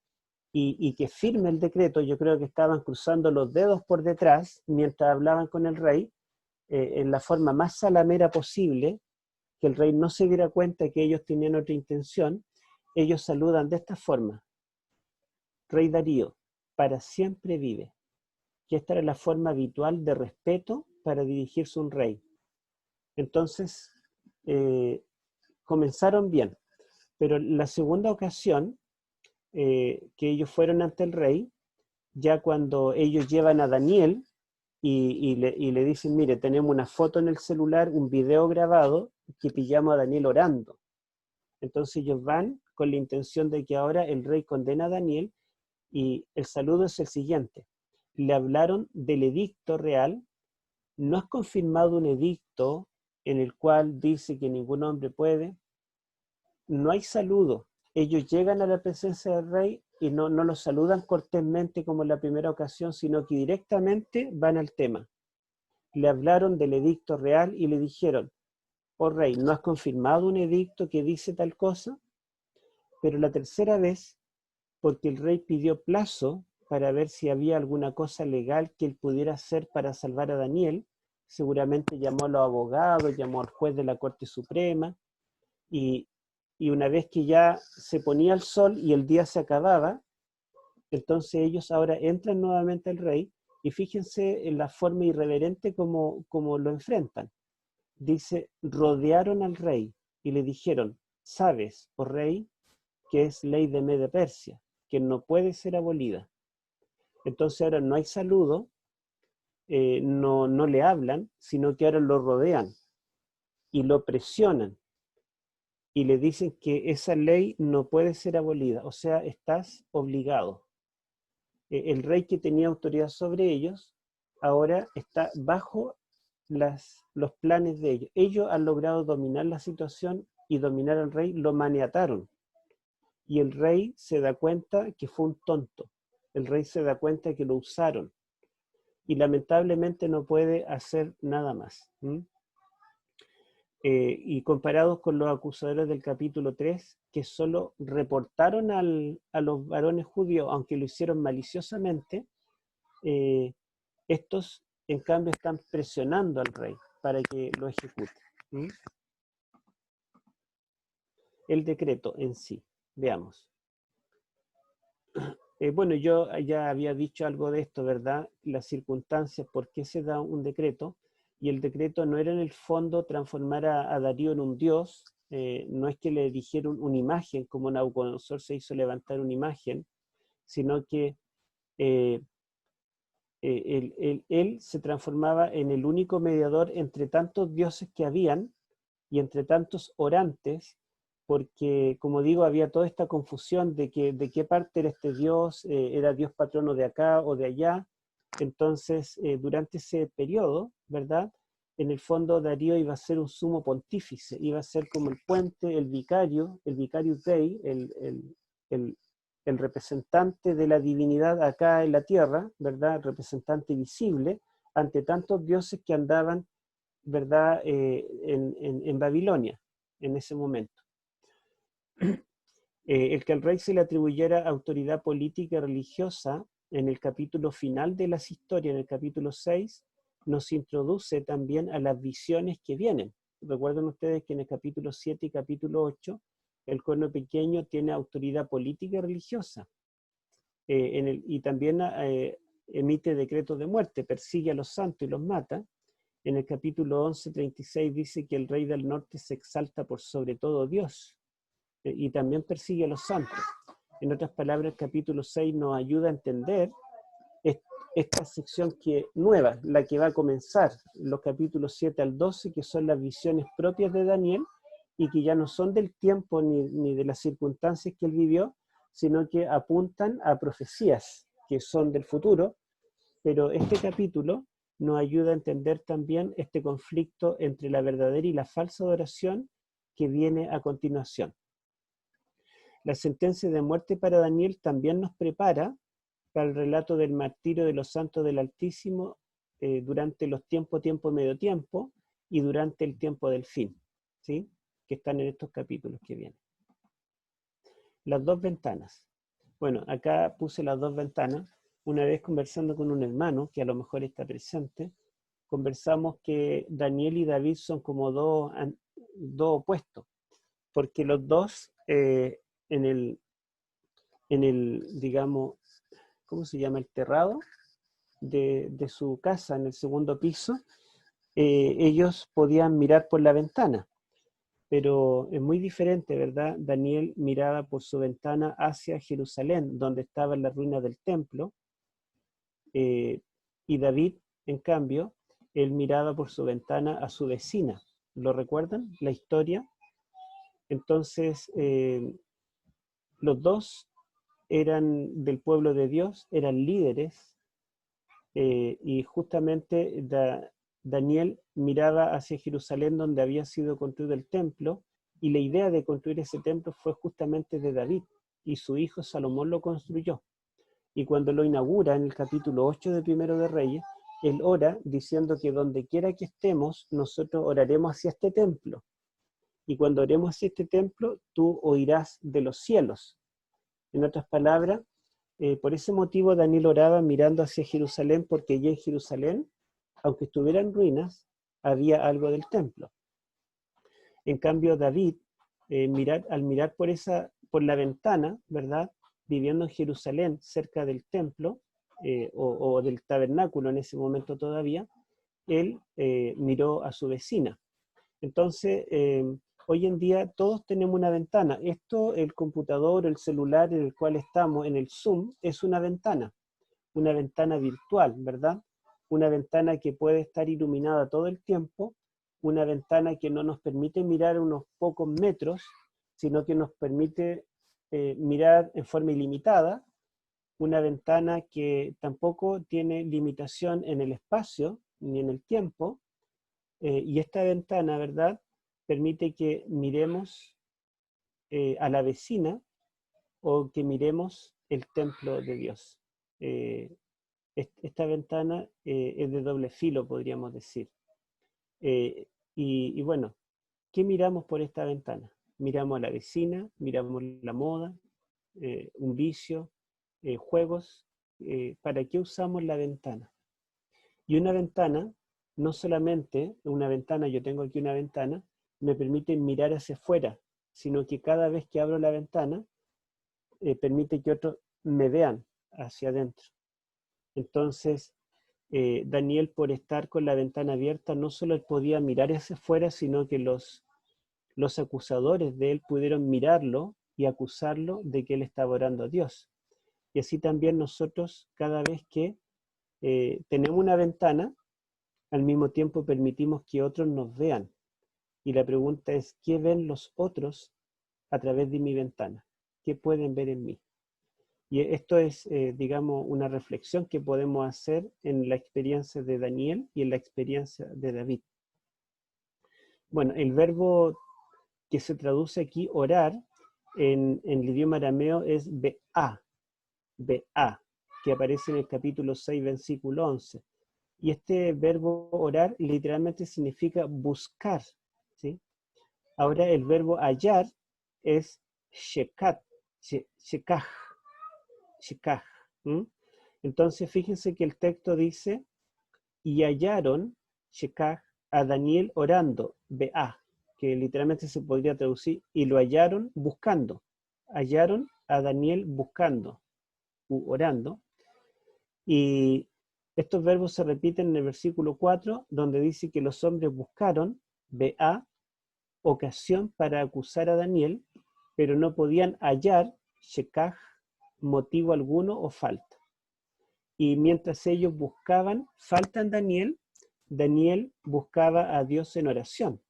y que firme el decreto, yo creo que estaban cruzando los dedos por detrás mientras hablaban con el rey, en la forma más salamera posible, que el rey no se diera cuenta que ellos tenían otra intención. Ellos saludan de esta forma: Rey Darío, para siempre vive. Que esta era la forma habitual de respeto para dirigirse a un rey. Entonces, comenzaron bien, pero la segunda ocasión que ellos fueron ante el rey, ya cuando ellos llevan a Daniel y le dicen, mire, tenemos una foto en el celular, un video grabado que pillamos a Daniel orando. Entonces ellos van con la intención de que ahora el rey condena a Daniel y el saludo es el siguiente. Le hablaron del edicto real. No es confirmado un edicto en el cual dice que ningún hombre puede. No hay saludo. Ellos llegan a la presencia del rey y no lo saludan cortésmente como en la primera ocasión, sino que directamente van al tema. Le hablaron del edicto real y le dijeron, oh rey, ¿no has confirmado un edicto que dice tal cosa? Pero la tercera vez, porque el rey pidió plazo para ver si había alguna cosa legal que él pudiera hacer para salvar a Daniel, seguramente llamó a los abogados, llamó al juez de la Corte Suprema, y una vez que ya se ponía el sol y el día se acababa, entonces ellos ahora entran nuevamente al rey, y fíjense en la forma irreverente como lo enfrentan. Dice, rodearon al rey y le dijeron, sabes, oh rey, que es ley de Media Persia, que no puede ser abolida. Entonces ahora no hay saludo, no le hablan, sino que ahora lo rodean y lo presionan y le dicen que esa ley no puede ser abolida, o sea, estás obligado. El rey que tenía autoridad sobre ellos ahora está bajo los planes de ellos. Ellos han logrado dominar la situación y dominar al rey, lo maniataron. Y el rey se da cuenta que fue un tonto. El rey se da cuenta que lo usaron. Y lamentablemente no puede hacer nada más. Y comparados con los acusadores del capítulo 3, que solo reportaron a los varones judíos, aunque lo hicieron maliciosamente, estos en cambio están presionando al rey para que lo ejecute. El decreto en sí, veamos. Bueno, yo ya había dicho algo de esto, ¿verdad? Las circunstancias, por qué se da un decreto, y el decreto no era en el fondo transformar a Darío en un dios, no es que le dijeron una imagen, como Nabucodonosor se hizo levantar una imagen, sino que él se transformaba en el único mediador entre tantos dioses que habían y entre tantos orantes porque, como digo, había toda esta confusión de qué parte era este Dios, era Dios patrono de acá o de allá. Entonces, durante ese periodo, ¿verdad? En el fondo Darío iba a ser un sumo pontífice, iba a ser como el puente, el vicarius Dei, el representante de la divinidad acá en la tierra, ¿verdad? El representante visible ante tantos dioses que andaban, ¿verdad? En Babilonia en ese momento. El que al rey se le atribuyera autoridad política y religiosa en el capítulo final de las historias, en el capítulo 6, nos introduce también a las visiones que vienen. Recuerden ustedes que en el capítulo 7 y capítulo 8, el cuerno pequeño tiene autoridad política y religiosa. Y también emite decretos de muerte, persigue a los santos y los mata. En el capítulo 11:36 dice que el rey del norte se exalta por sobre todo Dios, y también persigue a los santos. En otras palabras, el capítulo 6 nos ayuda a entender esta sección nueva, la que va a comenzar, los capítulos 7 al 12, que son las visiones propias de Daniel, y que ya no son del tiempo ni de las circunstancias que él vivió, sino que apuntan a profecías que son del futuro. Pero este capítulo nos ayuda a entender también este conflicto entre la verdadera y la falsa adoración que viene a continuación. La sentencia de muerte para Daniel también nos prepara para el relato del martirio de los santos del Altísimo durante los tiempo, medio tiempo, y durante el tiempo del fin, ¿sí? Que están en estos capítulos que vienen. Las dos ventanas. Bueno, acá puse las dos ventanas. Una vez conversando con un hermano, que a lo mejor está presente, conversamos que Daniel y David son como dos opuestos, porque los dos en el, digamos, ¿cómo se llama? El terrado de su casa en el segundo piso, ellos podían mirar por la ventana, pero es muy diferente, ¿verdad? Daniel miraba por su ventana hacia Jerusalén, donde estaban las ruinas del templo, y David, en cambio, él miraba por su ventana a su vecina. ¿Lo recuerdan? La historia. Entonces, los dos eran del pueblo de Dios, eran líderes, y justamente Daniel miraba hacia Jerusalén, donde había sido construido el templo, y la idea de construir ese templo fue justamente de David, y su hijo Salomón lo construyó. Y cuando lo inaugura en el capítulo 8 de Primero de Reyes, él ora diciendo que donde quiera que estemos, nosotros oraremos hacia este templo. Y cuando oremos hacia este templo, tú oirás de los cielos. En otras palabras, por ese motivo Daniel oraba mirando hacia Jerusalén, porque allí en Jerusalén, aunque estuviera en ruinas, había algo del templo. En cambio, David, al mirar por la ventana, ¿verdad? Viviendo en Jerusalén, cerca del templo, o del tabernáculo en ese momento todavía, él miró a su vecina. Entonces, hoy en día todos tenemos una ventana. Esto, el computador, el celular en el cual estamos, en el Zoom, es una ventana virtual, ¿verdad? Una ventana que puede estar iluminada todo el tiempo, una ventana que no nos permite mirar unos pocos metros, sino que nos permite mirar en forma ilimitada, una ventana que tampoco tiene limitación en el espacio ni en el tiempo, y esta ventana, ¿verdad?, permite que miremos a la vecina o que miremos el templo de Dios. Esta ventana es de doble filo, podríamos decir. Y bueno, ¿qué miramos por esta ventana? Miramos a la vecina, miramos la moda, un vicio, juegos. ¿Para qué usamos la ventana? Y una ventana, no solamente una ventana, yo tengo aquí una ventana, me permite mirar hacia afuera, sino que cada vez que abro la ventana, permite que otros me vean hacia adentro. Entonces, Daniel, por estar con la ventana abierta, no solo podía mirar hacia afuera, sino que los acusadores de él pudieron mirarlo y acusarlo de que él estaba orando a Dios. Y así también nosotros, cada vez que tenemos una ventana, al mismo tiempo permitimos que otros nos vean. Y la pregunta es, ¿qué ven los otros a través de mi ventana? ¿Qué pueden ver en mí? Y esto es, digamos, una reflexión que podemos hacer en la experiencia de Daniel y en la experiencia de David. Bueno, el verbo que se traduce aquí, orar, en el idioma arameo es be'a, que aparece en el capítulo 6, versículo 11. Y este verbo orar literalmente significa buscar, ¿sí? Ahora el verbo hallar es shekaj. Entonces fíjense que el texto dice, y hallaron shekaj a Daniel orando, be'a, que literalmente se podría traducir, y lo hallaron buscando. Hallaron a Daniel buscando, orando. Y estos verbos se repiten en el versículo 4, donde dice que los hombres buscaron, be'a, ocasión para acusar a Daniel, pero no podían hallar, shekaj, motivo alguno o falta. Y mientras ellos buscaban falta en Daniel, Daniel buscaba a Dios en oración.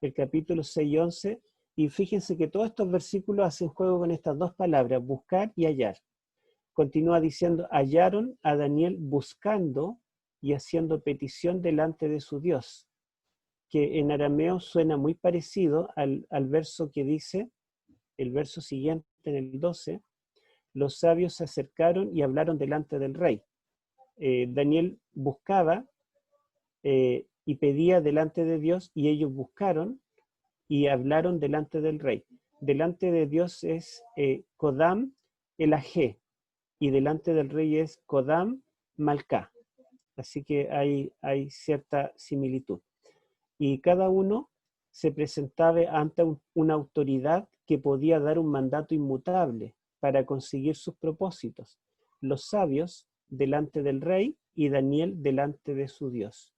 El capítulo 6 y 11, y fíjense que todos estos versículos hacen juego con estas dos palabras, buscar y hallar. Continúa diciendo, hallaron a Daniel buscando y haciendo petición delante de su Dios, que en arameo suena muy parecido al verso que dice, el verso siguiente en el 12, los sabios se acercaron y hablaron delante del rey. Daniel buscaba y pedía delante de Dios, y ellos buscaron y hablaron delante del rey. Delante de Dios es Kodam Elahé, y delante del rey es Kodam Malká. Así que hay cierta similitud. Y cada uno se presentaba ante una autoridad que podía dar un mandato inmutable para conseguir sus propósitos. Los sabios delante del rey y Daniel delante de su Dios.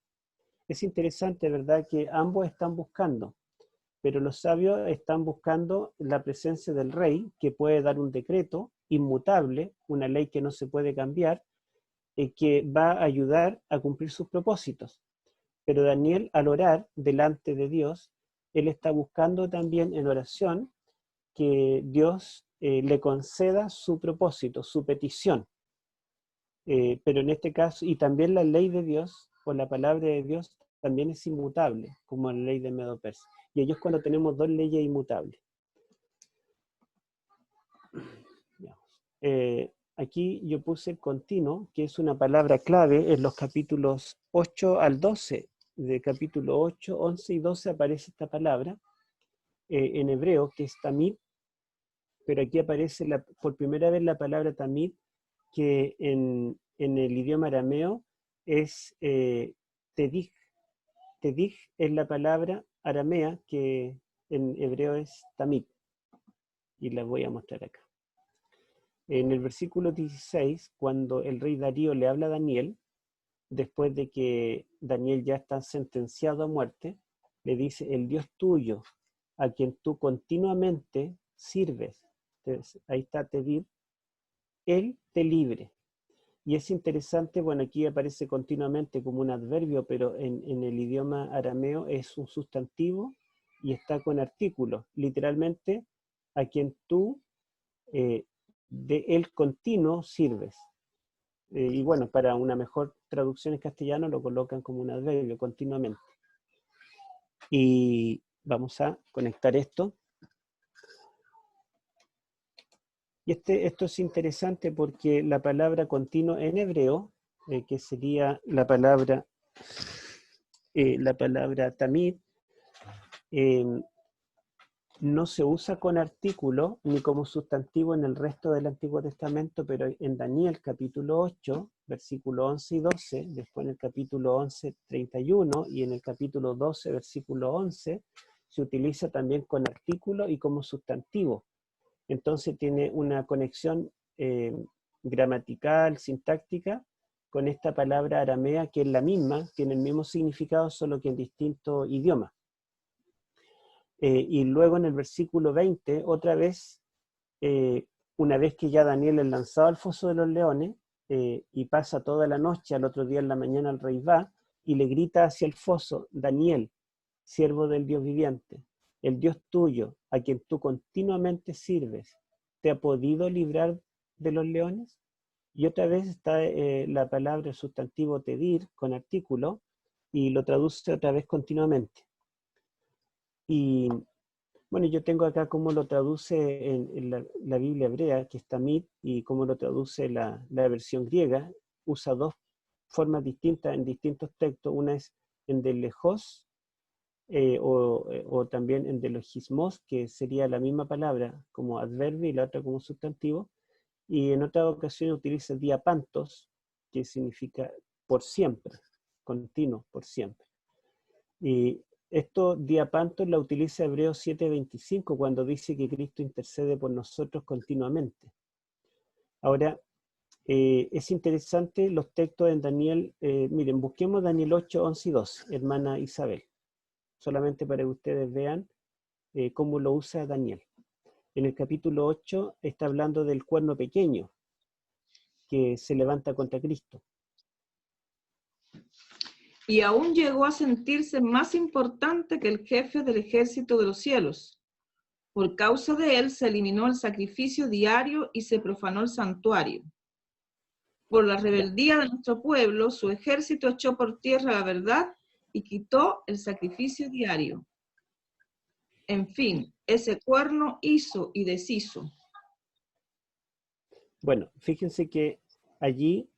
Es interesante, ¿verdad?, que ambos están buscando, pero los sabios están buscando la presencia del rey, que puede dar un decreto inmutable, una ley que no se puede cambiar, que va a ayudar a cumplir sus propósitos. Pero Daniel, al orar delante de Dios, él está buscando también en oración que Dios le conceda su propósito, su petición. Pero en este caso, y también la ley de Dios, o la palabra de Dios, también es inmutable, como la ley de Medo-Persia. Y ellos cuando tenemos dos leyes inmutables. Aquí yo puse el continuo, que es una palabra clave en los capítulos 8 al 12. De capítulo 8, 11 y 12 aparece esta palabra en hebreo, que es tamid, pero aquí aparece por primera vez la palabra tamid, que en el idioma arameo es tedij. Tedij es la palabra aramea que en hebreo es tamid. Y la voy a mostrar acá. En el versículo 16, cuando el rey Darío le habla a Daniel, después de que Daniel ya está sentenciado a muerte, le dice, el Dios tuyo, a quien tú continuamente sirves, entonces, ahí está Tedij, él te libre. Y es interesante, bueno, aquí aparece continuamente como un adverbio, pero en el idioma arameo es un sustantivo y está con artículo. Literalmente, a quien tú de él continuo sirves. Y bueno, para una mejor traducción en castellano lo colocan como un adverbio, continuamente. Y vamos a conectar esto. Y esto es interesante porque la palabra continuo en hebreo, que sería la palabra tamid, no se usa con artículo ni como sustantivo en el resto del Antiguo Testamento, pero en Daniel capítulo 8, versículo 11 y 12, después en el capítulo 11, 31 y en el capítulo 12, versículo 11, se utiliza también con artículo y como sustantivo. Entonces tiene una conexión gramatical, sintáctica, con esta palabra aramea que es la misma, tiene el mismo significado, solo que en distinto idioma. Y luego en el versículo 20, otra vez, una vez que ya Daniel es lanzado al foso de los leones, y pasa toda la noche, al otro día en la mañana el rey va y le grita hacia el foso, Daniel, siervo del Dios viviente, el Dios tuyo, a quien tú continuamente sirves, ¿te ha podido librar de los leones? Y otra vez está la palabra, el sustantivo tedir, con artículo, y lo traduce otra vez continuamente. Y bueno, yo tengo acá cómo lo traduce en la Biblia hebrea, que es Tamid, y cómo lo traduce la versión griega. Usa dos formas distintas en distintos textos. Una es endelejos, o también endelogismos, que sería la misma palabra como adverbio y la otra como sustantivo. Y en otra ocasión utiliza diapantos, que significa por siempre, continuo, por siempre. Y esto diapantos la utiliza Hebreos 7:25 cuando dice que Cristo intercede por nosotros continuamente. Ahora, es interesante los textos en Daniel. Miren, busquemos Daniel 8, 11 y 12, hermana Isabel, solamente para que ustedes vean cómo lo usa Daniel. En el capítulo 8 está hablando del cuerno pequeño que se levanta contra Cristo. Y aún llegó a sentirse más importante que el jefe del ejército de los cielos. Por causa de él se eliminó el sacrificio diario y se profanó el santuario. Por la rebeldía de nuestro pueblo, su ejército echó por tierra la verdad y quitó el sacrificio diario. En fin, ese cuerno hizo y deshizo. Bueno, fíjense que allí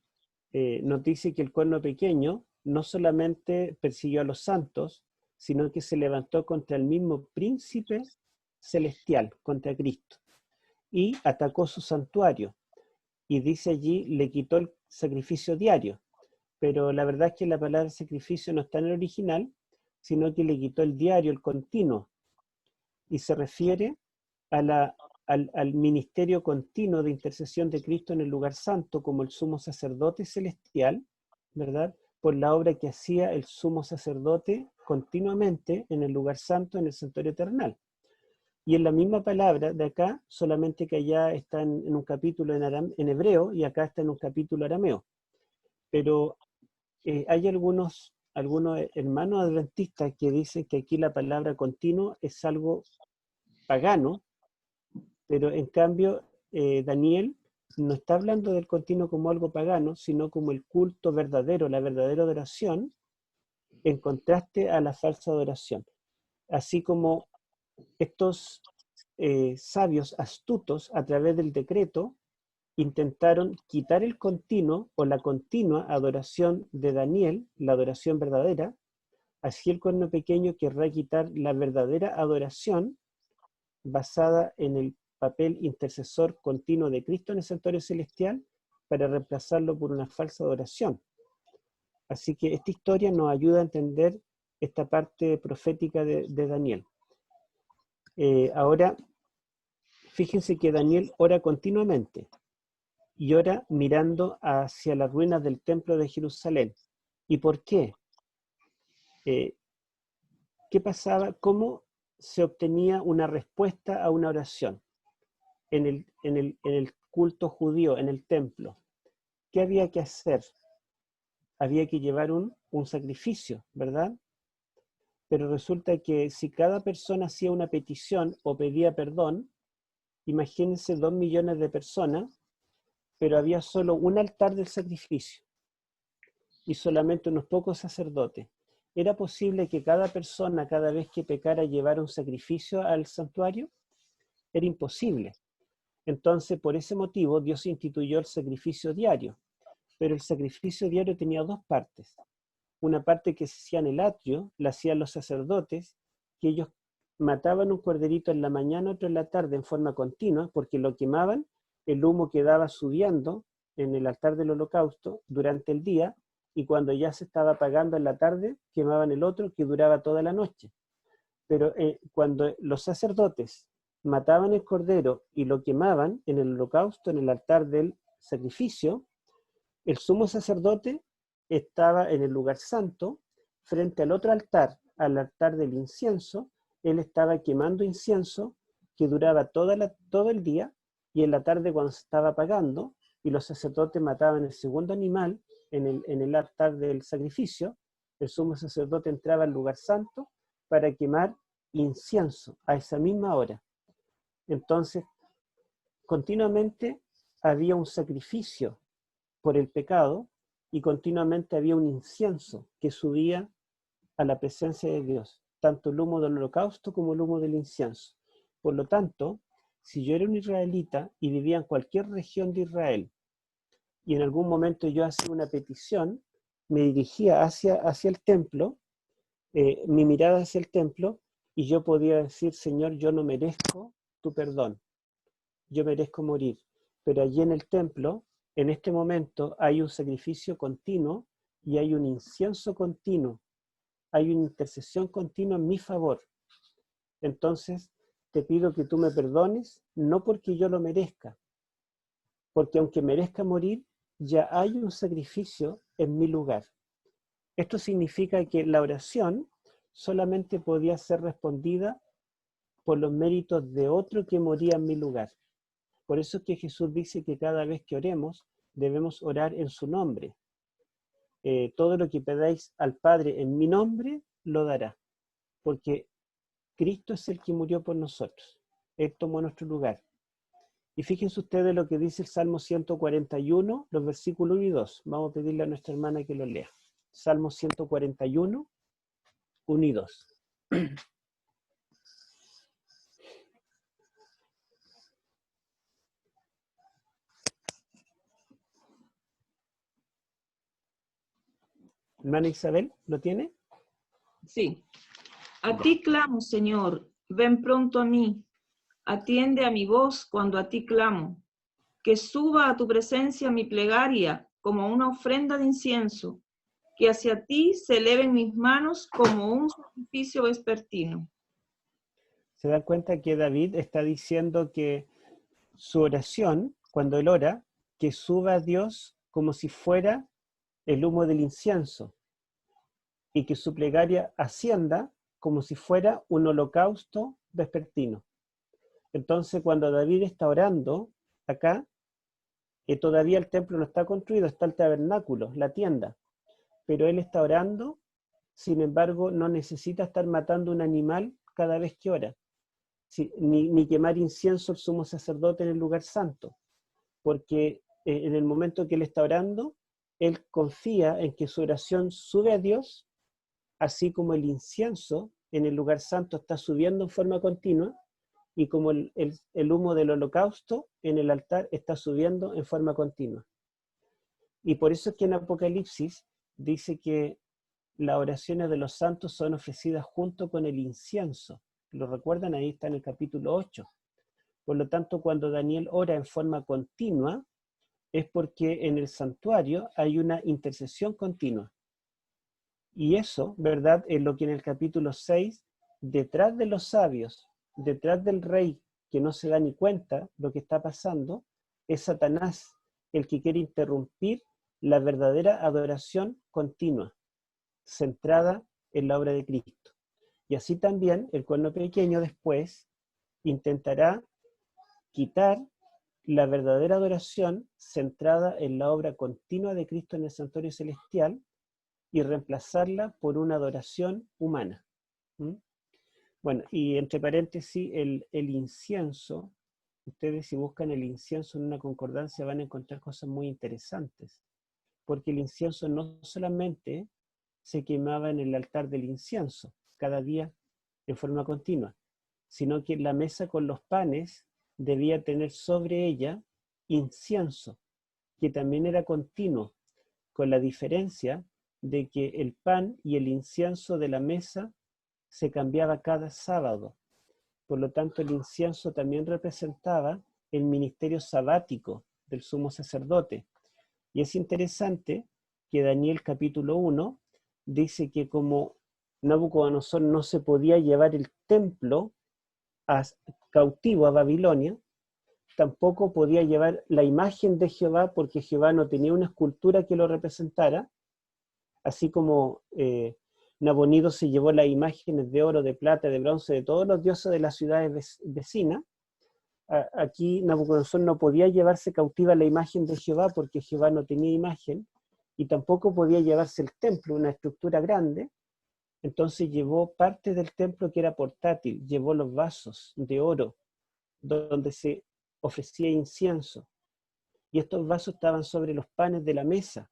nos dice que el cuerno pequeño no solamente persiguió a los santos, sino que se levantó contra el mismo príncipe celestial, contra Cristo, y atacó su santuario. Y dice allí, le quitó el sacrificio diario. Pero la verdad es que la palabra sacrificio no está en el original, sino que le quitó el diario, el continuo. Y se refiere a al ministerio continuo de intercesión de Cristo en el lugar santo como el sumo sacerdote celestial, ¿verdad? Por la obra que hacía el sumo sacerdote continuamente en el lugar santo, en el santuario eternal. Y en la misma palabra de acá, solamente que allá está en un capítulo en hebreo y acá está en un capítulo arameo. Pero hay algunos hermanos adventistas que dicen que aquí la palabra continuo es algo pagano, pero en cambio Daniel no está hablando del continuo como algo pagano, sino como el culto verdadero, la verdadera adoración, en contraste a la falsa adoración. Así como estos sabios astutos, a través del decreto, intentaron quitar el continuo o la continua adoración de Daniel, la adoración verdadera. Así el cuerno pequeño querrá quitar la verdadera adoración basada en el papel intercesor continuo de Cristo en el santuario celestial para reemplazarlo por una falsa adoración. Así que esta historia nos ayuda a entender esta parte profética de Daniel. Ahora, fíjense que Daniel ora continuamente y ora mirando hacia las ruinas del templo de Jerusalén. ¿Y por qué? ¿Qué pasaba? ¿Cómo se obtenía una respuesta a una oración en el culto judío, en el templo? ¿Qué había que hacer? Había que llevar un sacrificio, ¿verdad? Pero resulta que si cada persona hacía una petición o pedía perdón, imagínense 2 millones de personas, pero había solo un altar del sacrificio y solamente unos pocos sacerdotes. ¿Era posible que cada persona, cada vez que pecara, llevara un sacrificio al santuario? Era imposible. Entonces, por ese motivo, Dios instituyó el sacrificio diario. Pero el sacrificio diario tenía dos partes. Una parte que se hacía en el atrio, la hacían los sacerdotes, que ellos mataban un corderito en la mañana, otro en la tarde, en forma continua, porque lo quemaban, el humo quedaba subiendo en el altar del holocausto durante el día, y cuando ya se estaba apagando en la tarde, quemaban el otro que duraba toda la noche. Pero cuando los sacerdotes mataban el cordero y lo quemaban en el holocausto, en el altar del sacrificio, el sumo sacerdote estaba en el lugar santo, frente al otro altar, al altar del incienso. Él estaba quemando incienso que duraba todo el día, y en la tarde, cuando se estaba apagando y los sacerdotes mataban el segundo animal en el altar del sacrificio, el sumo sacerdote entraba al lugar santo para quemar incienso a esa misma hora. Entonces, continuamente había un sacrificio por el pecado y continuamente había un incienso que subía a la presencia de Dios, tanto el humo del holocausto como el humo del incienso. Por lo tanto, si yo era un israelita y vivía en cualquier región de Israel y en algún momento yo hacía una petición, me dirigía hacia el templo, mi mirada hacia el templo, y yo podía decir: Señor, yo no merezco tu perdón, yo merezco morir. Pero allí en el templo, en este momento, hay un sacrificio continuo y hay un incienso continuo, hay una intercesión continua en mi favor. Entonces, te pido que tú me perdones, no porque yo lo merezca, porque aunque merezca morir, ya hay un sacrificio en mi lugar. Esto significa que la oración solamente podía ser respondida por los méritos de otro que moría en mi lugar. Por eso es que Jesús dice que cada vez que oremos, debemos orar en su nombre. Todo lo que pedáis al Padre en mi nombre, lo dará. Porque Cristo es el que murió por nosotros. Él tomó nuestro lugar. Y fíjense ustedes lo que dice el Salmo 141, los versículos 1 y 2. Vamos a pedirle a nuestra hermana que lo lea. Salmo 141, 1 y 2. Hermana Isabel, ¿lo tiene? Sí. A ti clamo, Señor, ven pronto a mí. Atiende a mi voz cuando a ti clamo. Que suba a tu presencia mi plegaria como una ofrenda de incienso. Que hacia ti se eleven mis manos como un sacrificio vespertino. Se dan cuenta que David está diciendo que su oración, cuando él ora, que suba a Dios como si fuera el humo del incienso, y que su plegaria ascienda como si fuera un holocausto vespertino. Entonces, cuando David está orando acá, todavía el templo no está construido, está el tabernáculo, la tienda, pero él está orando, sin embargo, no necesita estar matando un animal cada vez que ora, ni quemar incienso al sumo sacerdote en el lugar santo, porque en el momento que él está orando, él confía en que su oración sube a Dios, así como el incienso en el lugar santo está subiendo en forma continua, y como el humo del holocausto en el altar está subiendo en forma continua. Y por eso es que en Apocalipsis dice que las oraciones de los santos son ofrecidas junto con el incienso. ¿Lo recuerdan? Ahí está en el capítulo 8. Por lo tanto, cuando Daniel ora en forma continua, es porque en el santuario hay una intercesión continua. Y eso, ¿verdad?, es lo que en el capítulo 6, detrás de los sabios, detrás del rey que no se da ni cuenta lo que está pasando, es Satanás el que quiere interrumpir la verdadera adoración continua, centrada en la obra de Cristo. Y así también el cuerno pequeño después intentará quitar la verdadera adoración centrada en la obra continua de Cristo en el santuario celestial y reemplazarla por una adoración humana. ¿Mm? Bueno, y entre paréntesis, el incienso, ustedes si buscan el incienso en una concordancia van a encontrar cosas muy interesantes, porque el incienso no solamente se quemaba en el altar del incienso cada día en forma continua, sino que la mesa con los panes debía tener sobre ella incienso, que también era continuo, con la diferencia de que el pan y el incienso de la mesa se cambiaba cada sábado. Por lo tanto, el incienso también representaba el ministerio sabático del sumo sacerdote. Y es interesante que Daniel capítulo 1 dice que como Nabucodonosor no se podía llevar el templo cautivo a Babilonia, tampoco podía llevar la imagen de Jehová porque Jehová no tenía una escultura que lo representara, así como Nabonido se llevó las imágenes de oro, de plata, de bronce, de todos los dioses de las ciudades vecinas. Aquí Nabucodonosor no podía llevarse cautiva la imagen de Jehová porque Jehová no tenía imagen, y tampoco podía llevarse el templo, una estructura grande, Entonces llevó parte del templo que era portátil, llevó los vasos de oro donde se ofrecía incienso, y estos vasos estaban sobre los panes de la mesa.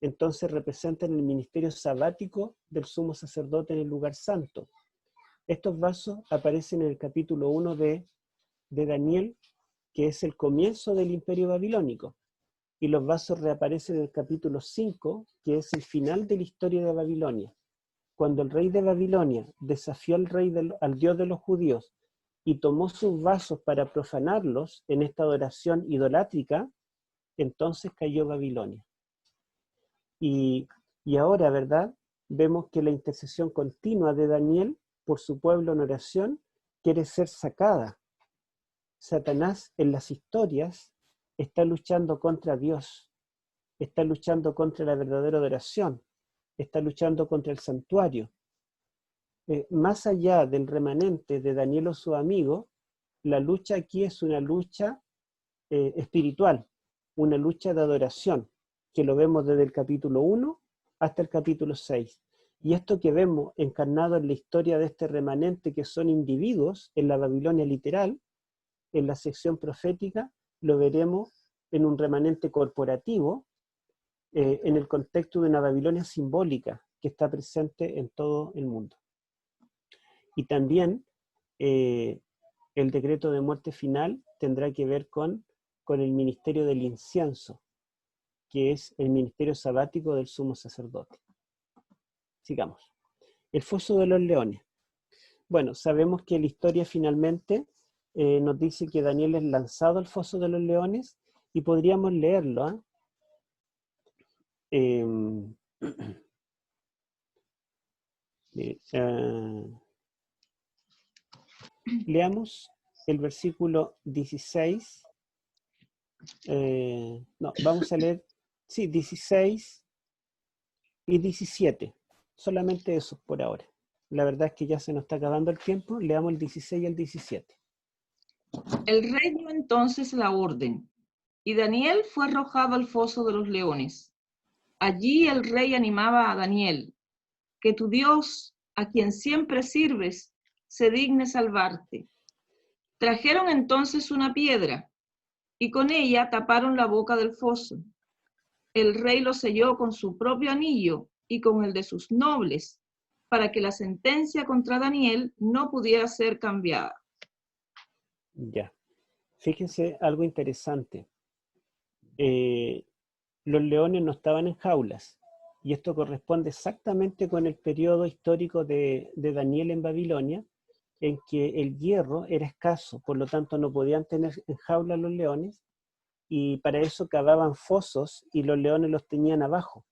Entonces representan el ministerio sabático del sumo sacerdote en el lugar santo. Estos vasos aparecen en el capítulo 1 de Daniel, que es el comienzo del imperio babilónico, y los vasos reaparecen en el capítulo 5, que es el final de la historia de Babilonia. Cuando el rey de Babilonia desafió al Dios de los judíos y tomó sus vasos para profanarlos en esta adoración idolátrica, entonces cayó Babilonia. Y ahora, ¿verdad? Vemos que la intercesión continua de Daniel por su pueblo en oración quiere ser sacada. Satanás en las historias está luchando contra Dios, está luchando contra la verdadera adoración, está luchando contra el santuario. Más allá del remanente de Daniel o su amigo, la lucha aquí es una lucha espiritual, una lucha de adoración, que lo vemos desde el capítulo 1 hasta el capítulo 6. Y esto que vemos encarnado en la historia de este remanente, que son individuos en la Babilonia literal, en la sección profética, lo veremos en un remanente corporativo, en el contexto de una Babilonia simbólica que está presente en todo el mundo. Y también el decreto de muerte final tendrá que ver con el ministerio del incienso, que es el ministerio sabático del sumo sacerdote. Sigamos. El foso de los leones. Bueno, sabemos que la historia finalmente nos dice que Daniel es lanzado al foso de los leones, y podríamos leerlo. Leamos el versículo 16. Vamos a leer, 16 y 17. Solamente eso por ahora. La verdad es que ya se nos está acabando el tiempo. Leamos el 16 y el 17. El rey dio entonces la orden, y Daniel fue arrojado al foso de los leones. Allí el rey animaba a Daniel: que tu Dios, a quien siempre sirves, se digne salvarte. Trajeron entonces una piedra, y con ella taparon la boca del foso. El rey lo selló con su propio anillo y con el de sus nobles, para que la sentencia contra Daniel no pudiera ser cambiada. Ya. Fíjense algo interesante. Los leones no estaban en jaulas, y esto corresponde exactamente con el periodo histórico de Daniel en Babilonia, en que el hierro era escaso, por lo tanto no podían tener en jaula los leones, y para eso cavaban fosos y los leones los tenían abajo.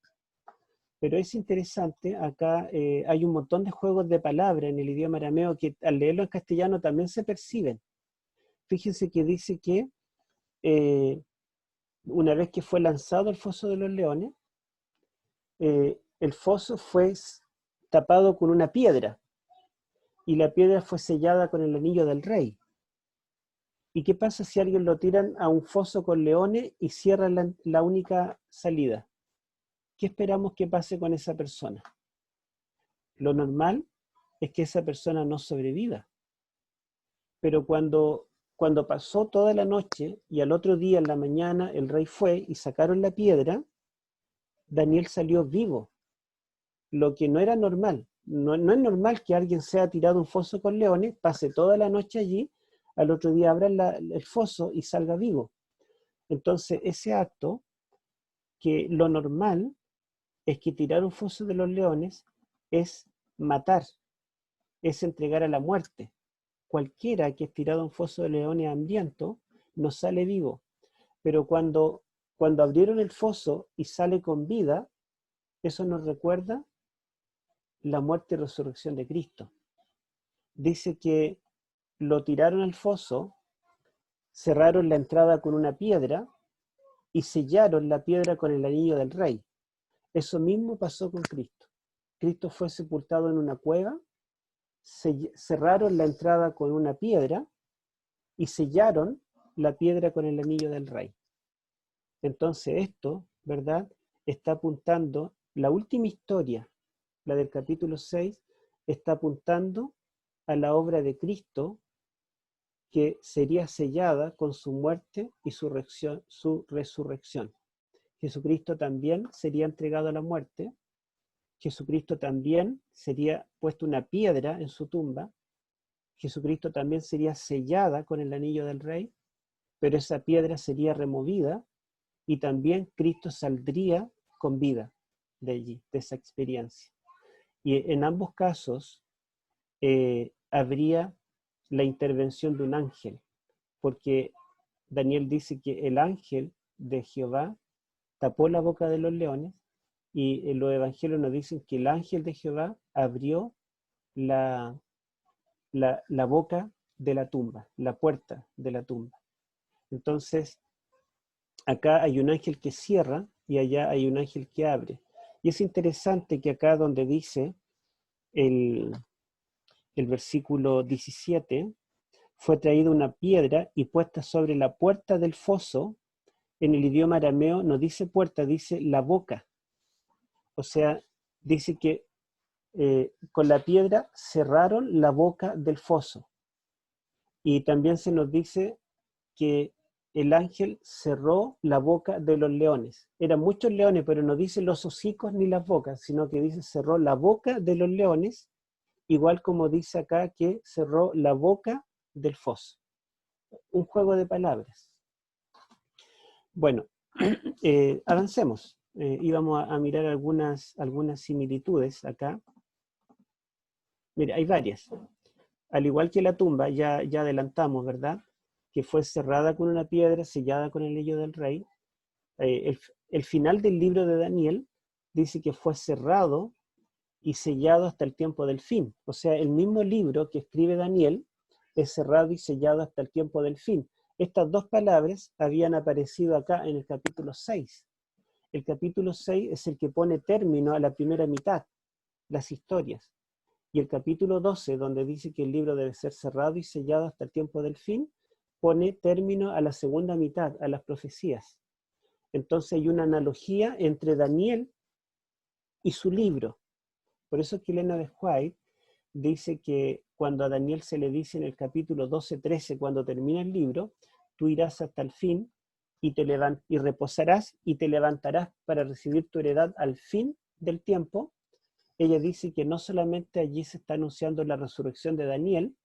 Pero es interesante, acá hay un montón de juegos de palabras en el idioma arameo que al leerlo en castellano también se perciben. Fíjense que dice que una vez que fue lanzado el foso de los leones, el foso fue tapado con una piedra, y la piedra fue sellada con el anillo del rey. ¿Y qué pasa si alguien lo tiran a un foso con leones y cierran la única salida? ¿Qué esperamos que pase con esa persona? Lo normal es que esa persona no sobreviva. Pero cuando pasó toda la noche y al otro día en la mañana el rey fue y sacaron la piedra, Daniel salió vivo, lo que no era normal. No es normal que alguien sea tirado a un foso con leones, pase toda la noche allí, al otro día abran el foso y salga vivo. Entonces, ese acto, que lo normal es que tirar un foso de los leones es matar, es entregar a la muerte. Cualquiera que es tirado a un foso de leones hambriento no sale vivo. Pero cuando abrieron el foso y sale con vida, eso nos recuerda la muerte y resurrección de Cristo. Dice que lo tiraron al foso, cerraron la entrada con una piedra y sellaron la piedra con el anillo del rey. Eso mismo pasó con Cristo. Cristo fue sepultado en una cueva, cerraron la entrada con una piedra y sellaron la piedra con el anillo del rey. Entonces esto, ¿verdad?, está apuntando la última historia la del capítulo 6, está apuntando a la obra de Cristo que sería sellada con su muerte y su resurrección. Jesucristo también sería entregado a la muerte. Jesucristo también sería puesto una piedra en su tumba. Jesucristo también sería sellada con el anillo del rey, pero esa piedra sería removida y también Cristo saldría con vida de allí, de esa experiencia. Y en ambos casos habría la intervención de un ángel, porque Daniel dice que el ángel de Jehová tapó la boca de los leones, y en los evangelios nos dicen que el ángel de Jehová abrió la boca de la tumba, la puerta de la tumba. Entonces, acá hay un ángel que cierra y allá hay un ángel que abre. Y es interesante que acá donde dice el versículo 17, fue traída una piedra y puesta sobre la puerta del foso. En el idioma arameo no dice puerta, dice la boca. O sea, dice que con la piedra cerraron la boca del foso. Y también se nos dice que el ángel cerró la boca de los leones. Eran muchos leones, pero no dice los hocicos ni las bocas, sino que dice cerró la boca de los leones, igual como dice acá que cerró la boca del foso. Un juego de palabras. Bueno, avancemos. Íbamos a mirar algunas similitudes acá. Mira, hay varias. Al igual que la tumba, ya adelantamos, ¿verdad? Que fue cerrada con una piedra, sellada con el anillo del rey. El final del libro de Daniel dice que fue cerrado y sellado hasta el tiempo del fin. O sea, el mismo libro que escribe Daniel es cerrado y sellado hasta el tiempo del fin. Estas dos palabras habían aparecido acá en el capítulo 6. El capítulo 6 es el que pone término a la primera mitad, las historias. Y el capítulo 12, donde dice que el libro debe ser cerrado y sellado hasta el tiempo del fin, pone término a la segunda mitad, a las profecías. Entonces hay una analogía entre Daniel y su libro. Por eso es que Elena de White dice que cuando a Daniel se le dice en el capítulo 12-13, cuando termina el libro, tú irás hasta el fin y reposarás y te levantarás para recibir tu heredad al fin del tiempo. Ella dice que no solamente allí se está anunciando la resurrección de Daniel,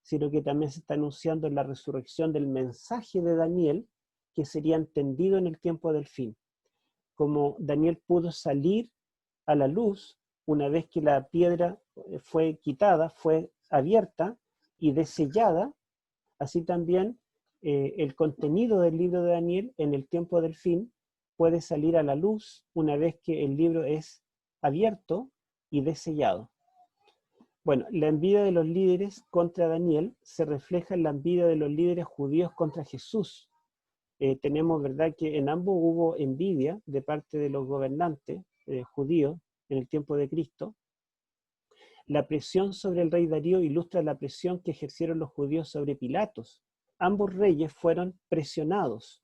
sino que también se está anunciando la resurrección del mensaje de Daniel, que sería entendido en el tiempo del fin. Como Daniel pudo salir a la luz una vez que la piedra fue quitada, fue abierta y desellada, así también el contenido del libro de Daniel en el tiempo del fin puede salir a la luz una vez que el libro es abierto y desellado. Bueno, la envidia de los líderes contra Daniel se refleja en la envidia de los líderes judíos contra Jesús. Tenemos, ¿verdad?, que en ambos hubo envidia de parte de los gobernantes judíos en el tiempo de Cristo. La presión sobre el rey Darío ilustra la presión que ejercieron los judíos sobre Pilatos. Ambos reyes fueron presionados.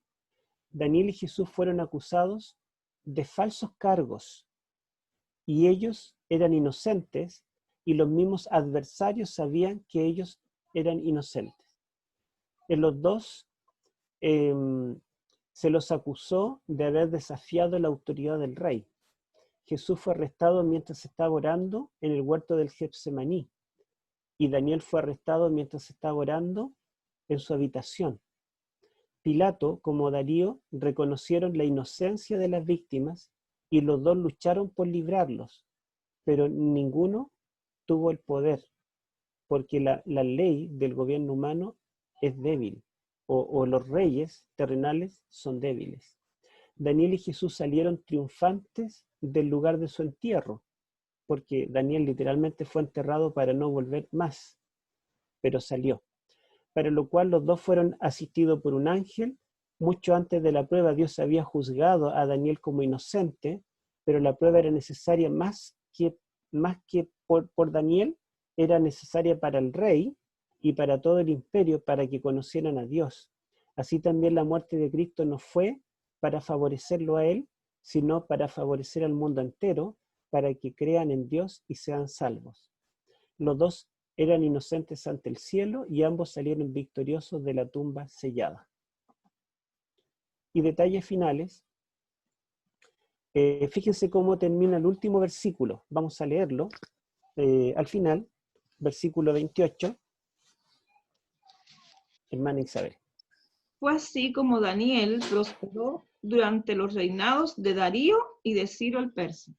Daniel y Jesús fueron acusados de falsos cargos y ellos eran inocentes y los mismos adversarios sabían que ellos eran inocentes. En los dos se los acusó de haber desafiado la autoridad del rey. Jesús fue arrestado mientras estaba orando en el huerto del Getsemaní y Daniel fue arrestado mientras estaba orando en su habitación. Pilato, como Darío, reconocieron la inocencia de las víctimas y los dos lucharon por librarlos, pero ninguno tuvo el poder, porque la ley del gobierno humano es débil, o los reyes terrenales son débiles. Daniel y Jesús salieron triunfantes del lugar de su entierro, porque Daniel literalmente fue enterrado para no volver más, pero salió. Para lo cual los dos fueron asistidos por un ángel. Mucho antes de la prueba Dios había juzgado a Daniel como inocente, pero la prueba era necesaria más que por Daniel, era necesaria para el rey y para todo el imperio, para que conocieran a Dios. Así también la muerte de Cristo no fue para favorecerlo a él, sino para favorecer al mundo entero, para que crean en Dios y sean salvos. Los dos eran inocentes ante el cielo y ambos salieron victoriosos de la tumba sellada. Y detalles finales. Fíjense cómo termina el último versículo. Vamos a leerlo. Al final, versículo 28. Hermana Isabel. Fue así como Daniel prosperó durante los reinados de Darío y de Ciro el persa.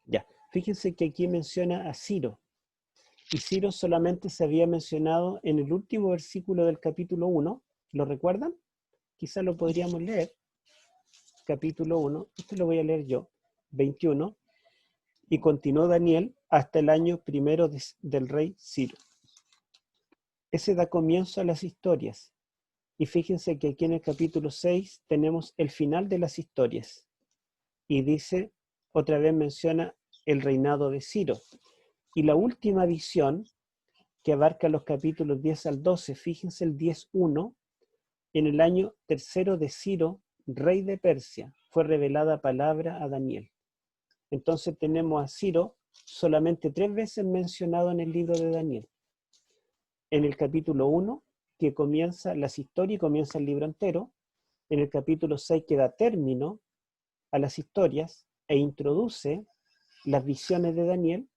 Ya, fíjense que aquí menciona a Ciro. Y Ciro solamente se había mencionado en el último versículo del capítulo 1. ¿Lo recuerdan? Quizá lo podríamos leer. Capítulo 1, esto lo voy a leer yo, 21. Y continuó Daniel hasta el año primero del rey Ciro. Ese da comienzo a las historias. Y fíjense que aquí en el capítulo 6 tenemos el final de las historias. Y dice, otra vez menciona el reinado de Ciro. Y la última visión, que abarca los capítulos 10 al 12, fíjense el 10.1, en el año tercero de Ciro, rey de Persia, fue revelada palabra a Daniel. Entonces tenemos a Ciro solamente 3 veces mencionado en el libro de Daniel. En el capítulo 1, que comienza las historias y comienza el libro entero. En el capítulo 6, que da término a las historias e introduce las visiones de Daniel.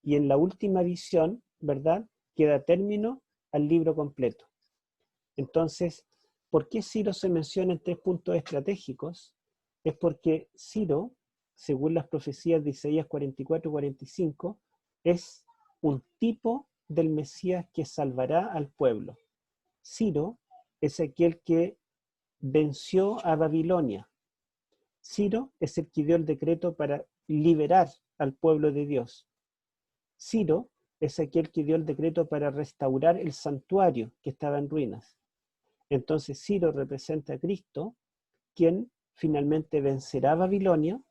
Y en la última visión, ¿verdad?, que da término al libro completo. Entonces, ¿por qué Ciro se menciona en 3 puntos estratégicos? Es porque Ciro, según las profecías de Isaías 44-45, es un tipo del Mesías que salvará al pueblo. Ciro es aquel que venció a Babilonia. Ciro es el que dio el decreto para liberar al pueblo de Dios. Ciro es aquel que dio el decreto para restaurar el santuario que estaba en ruinas. Entonces Ciro representa a Cristo, quien finalmente vencerá a Babilonia.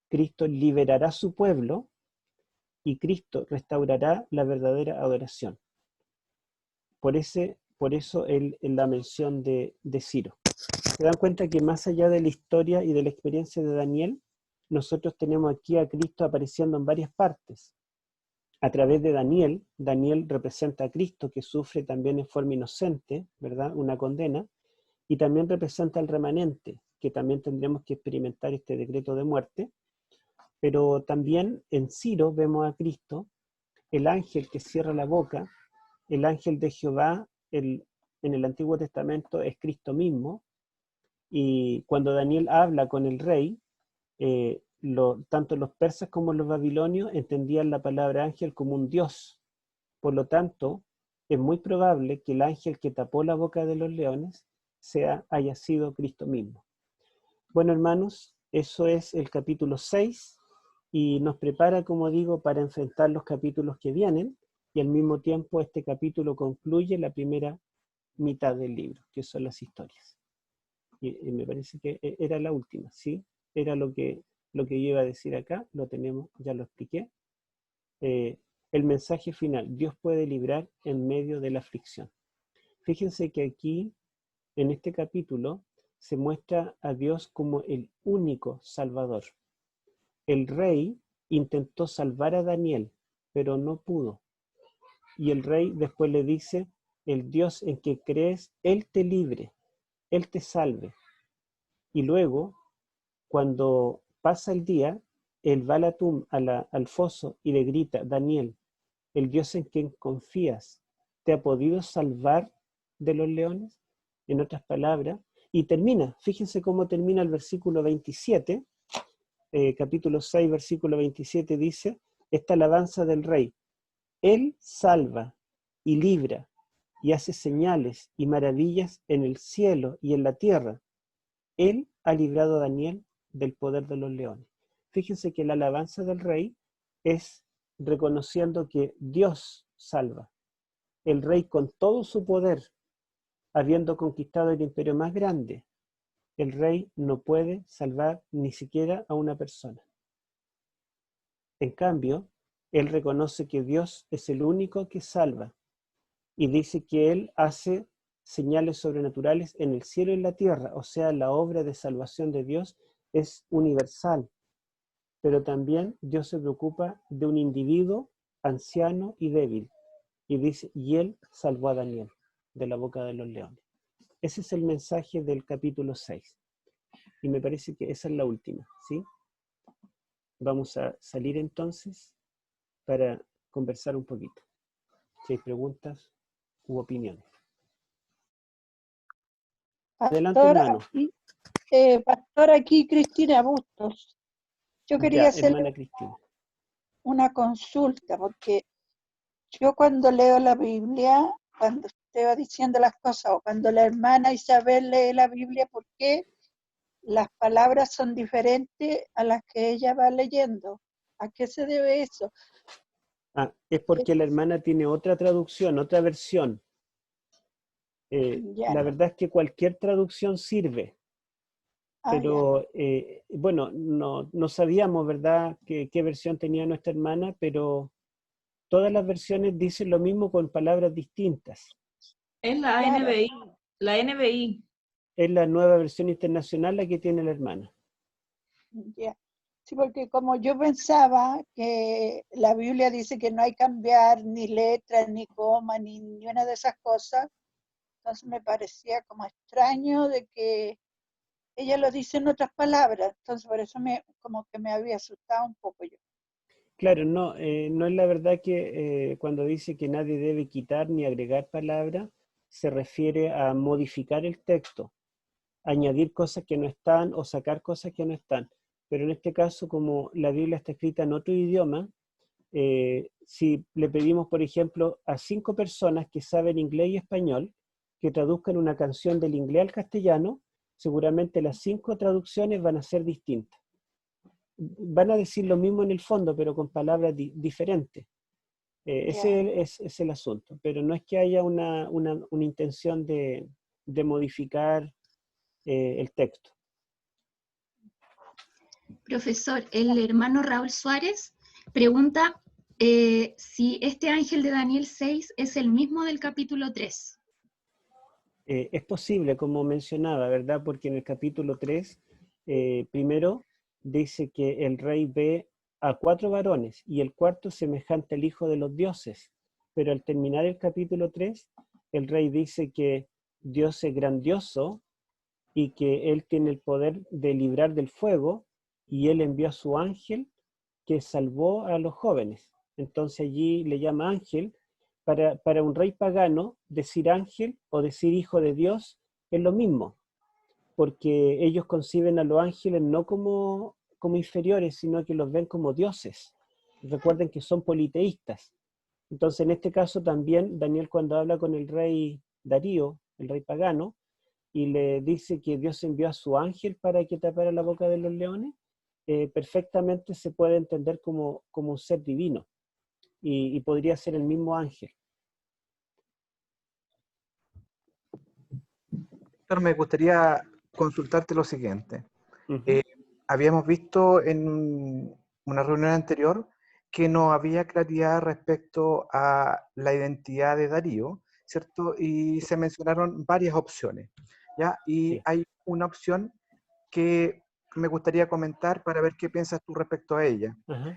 Cristo liberará a su pueblo y Cristo restaurará la verdadera adoración. Por eso la mención de Ciro. Se dan cuenta que más allá de la historia y de la experiencia de Daniel, nosotros tenemos aquí a Cristo apareciendo en varias partes. A través de Daniel, Daniel representa a Cristo, que sufre también en forma inocente, ¿verdad?, una condena, y también representa al remanente, que también tendremos que experimentar este decreto de muerte. Pero también en Ciro vemos a Cristo, el ángel que cierra la boca, el ángel de Jehová, en el Antiguo Testamento es Cristo mismo, y cuando Daniel habla con el rey, tanto los persas como los babilonios entendían la palabra ángel como un dios. Por lo tanto, es muy probable que el ángel que tapó la boca de los leones haya sido Cristo mismo. Bueno, hermanos, eso es el capítulo 6 y nos prepara, como digo, para enfrentar los capítulos que vienen, y al mismo tiempo este capítulo concluye la primera mitad del libro, que son las historias. Y me parece que era la última, ¿sí? Era lo que yo iba a decir acá, lo tenemos, ya lo expliqué. El mensaje final, Dios puede librar en medio de la aflicción. Fíjense que aquí, en este capítulo, se muestra a Dios como el único Salvador. El rey intentó salvar a Daniel, pero no pudo. Y el rey después le dice, el Dios en que crees, Él te libre, Él te salve. Y luego, cuando pasa el día, él va al foso y le grita, Daniel, el Dios en quien confías, ¿te ha podido salvar de los leones? En otras palabras, y termina, fíjense cómo termina el versículo 27, capítulo 6, versículo 27 dice, esta alabanza del rey, Él salva y libra y hace señales y maravillas en el cielo y en la tierra. Él ha librado a Daniel del poder de los leones. Fíjense que la alabanza del rey es reconociendo que Dios salva. El rey con todo su poder, habiendo conquistado el imperio más grande, el rey no puede salvar ni siquiera a una persona. En cambio, él reconoce que Dios es el único que salva y dice que él hace señales sobrenaturales en el cielo y en la tierra, o sea, la obra de salvación de Dios es universal. pero también Dios se preocupa de un individuo anciano y débil. Y dice, y él salvó a Daniel de la boca de los leones. Ese es el mensaje del capítulo 6. Y me parece que esa es la última, ¿sí? Vamos a salir entonces para conversar un poquito. Si hay preguntas u opiniones. Adelante, hermano. Pastor, aquí Cristina Bustos. Yo quería Ya, hacerle hermana Cristina. una consulta, porque yo cuando leo la Biblia, cuando usted va diciendo las cosas, o cuando la hermana Isabel lee la Biblia, ¿por qué las palabras son diferentes a las que ella va leyendo? ¿A qué se debe eso? Es porque la hermana tiene otra traducción, otra versión. Ya. La verdad es que cualquier traducción sirve, pero bueno, no sabíamos, ¿verdad?, qué versión tenía nuestra hermana, pero todas las versiones dicen lo mismo con palabras distintas. Es la Claro. NBI, la NBI. Es la nueva versión internacional la que tiene la hermana. Ya. Sí, porque como yo pensaba que la Biblia dice que no hay que cambiar ni letra, ni coma, ni una de esas cosas, entonces me parecía como extraño de que ella lo dice en otras palabras, entonces por eso como que me había asustado un poco yo. Claro, no es la verdad que cuando dice que nadie debe quitar ni agregar palabras, se refiere a modificar el texto, añadir cosas que no están o sacar cosas que no están. Pero en este caso, como la Biblia está escrita en otro idioma, si le pedimos, por ejemplo, a 5 personas que saben inglés y español, que traduzcan una canción del inglés al castellano, seguramente las 5 traducciones van a ser distintas. Van a decir lo mismo en el fondo, pero con palabras diferentes. Ese es el asunto, pero no es que haya una intención de modificar el texto. Profesor, el hermano Raúl Suárez pregunta si este ángel de Daniel 6 es el mismo del capítulo 3. Es posible, como mencionaba, ¿verdad? Porque en el capítulo 3, primero dice que el rey ve a 4 varones y el cuarto semejante al hijo de los dioses. Pero al terminar el capítulo 3, el rey dice que Dios es grandioso y que él tiene el poder de librar del fuego, y él envió a su ángel que salvó a los jóvenes. Entonces allí le llama ángel. Para un rey pagano, decir ángel o decir hijo de Dios es lo mismo, porque ellos conciben a los ángeles no como inferiores, sino que los ven como dioses. Recuerden que son politeístas. Entonces, en este caso también, Daniel, cuando habla con el rey Darío, el rey pagano, y le dice que Dios envió a su ángel para que tapara la boca de los leones, perfectamente se puede entender como un ser divino, y podría ser el mismo ángel. Víctor, me gustaría consultarte lo siguiente. Uh-huh. Habíamos visto en una reunión anterior que no había claridad respecto a la identidad de Darío, ¿cierto? Y se mencionaron varias opciones, ¿ya? Y Sí. hay una opción que me gustaría comentar para ver qué piensas tú respecto a ella. Uh-huh.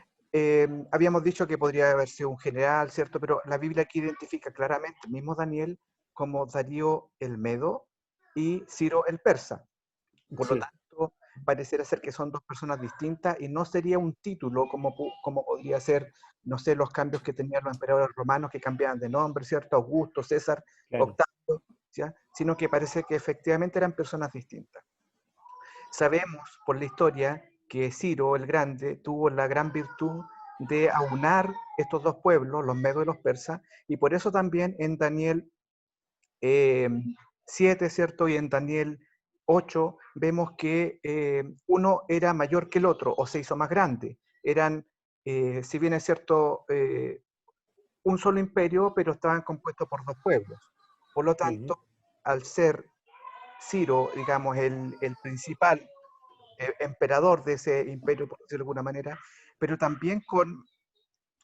Habíamos dicho que podría haber sido un general, ¿cierto? Pero la Biblia aquí identifica claramente, el mismo Daniel, como Darío el Medo y Ciro el Persa. Por lo tanto, pareciera ser que son 2 personas distintas y no sería un título como podría ser, no sé, los cambios que tenían los emperadores romanos que cambiaban de nombre, ¿cierto? Augusto, César, Claro. Octavio, ¿ya? Sino que parece que efectivamente eran personas distintas. Sabemos por la historia que Ciro el Grande tuvo la gran virtud de aunar estos 2 pueblos, los medos y los persas, y por eso también en Daniel 7, ¿cierto? Y en Daniel 8 vemos que uno era mayor que el otro o se hizo más grande. Eran, si bien es cierto, un solo imperio, pero estaban compuestos por 2 pueblos. Por lo tanto, al ser Ciro, digamos, el principal emperador de ese imperio, por decirlo de alguna manera, pero también con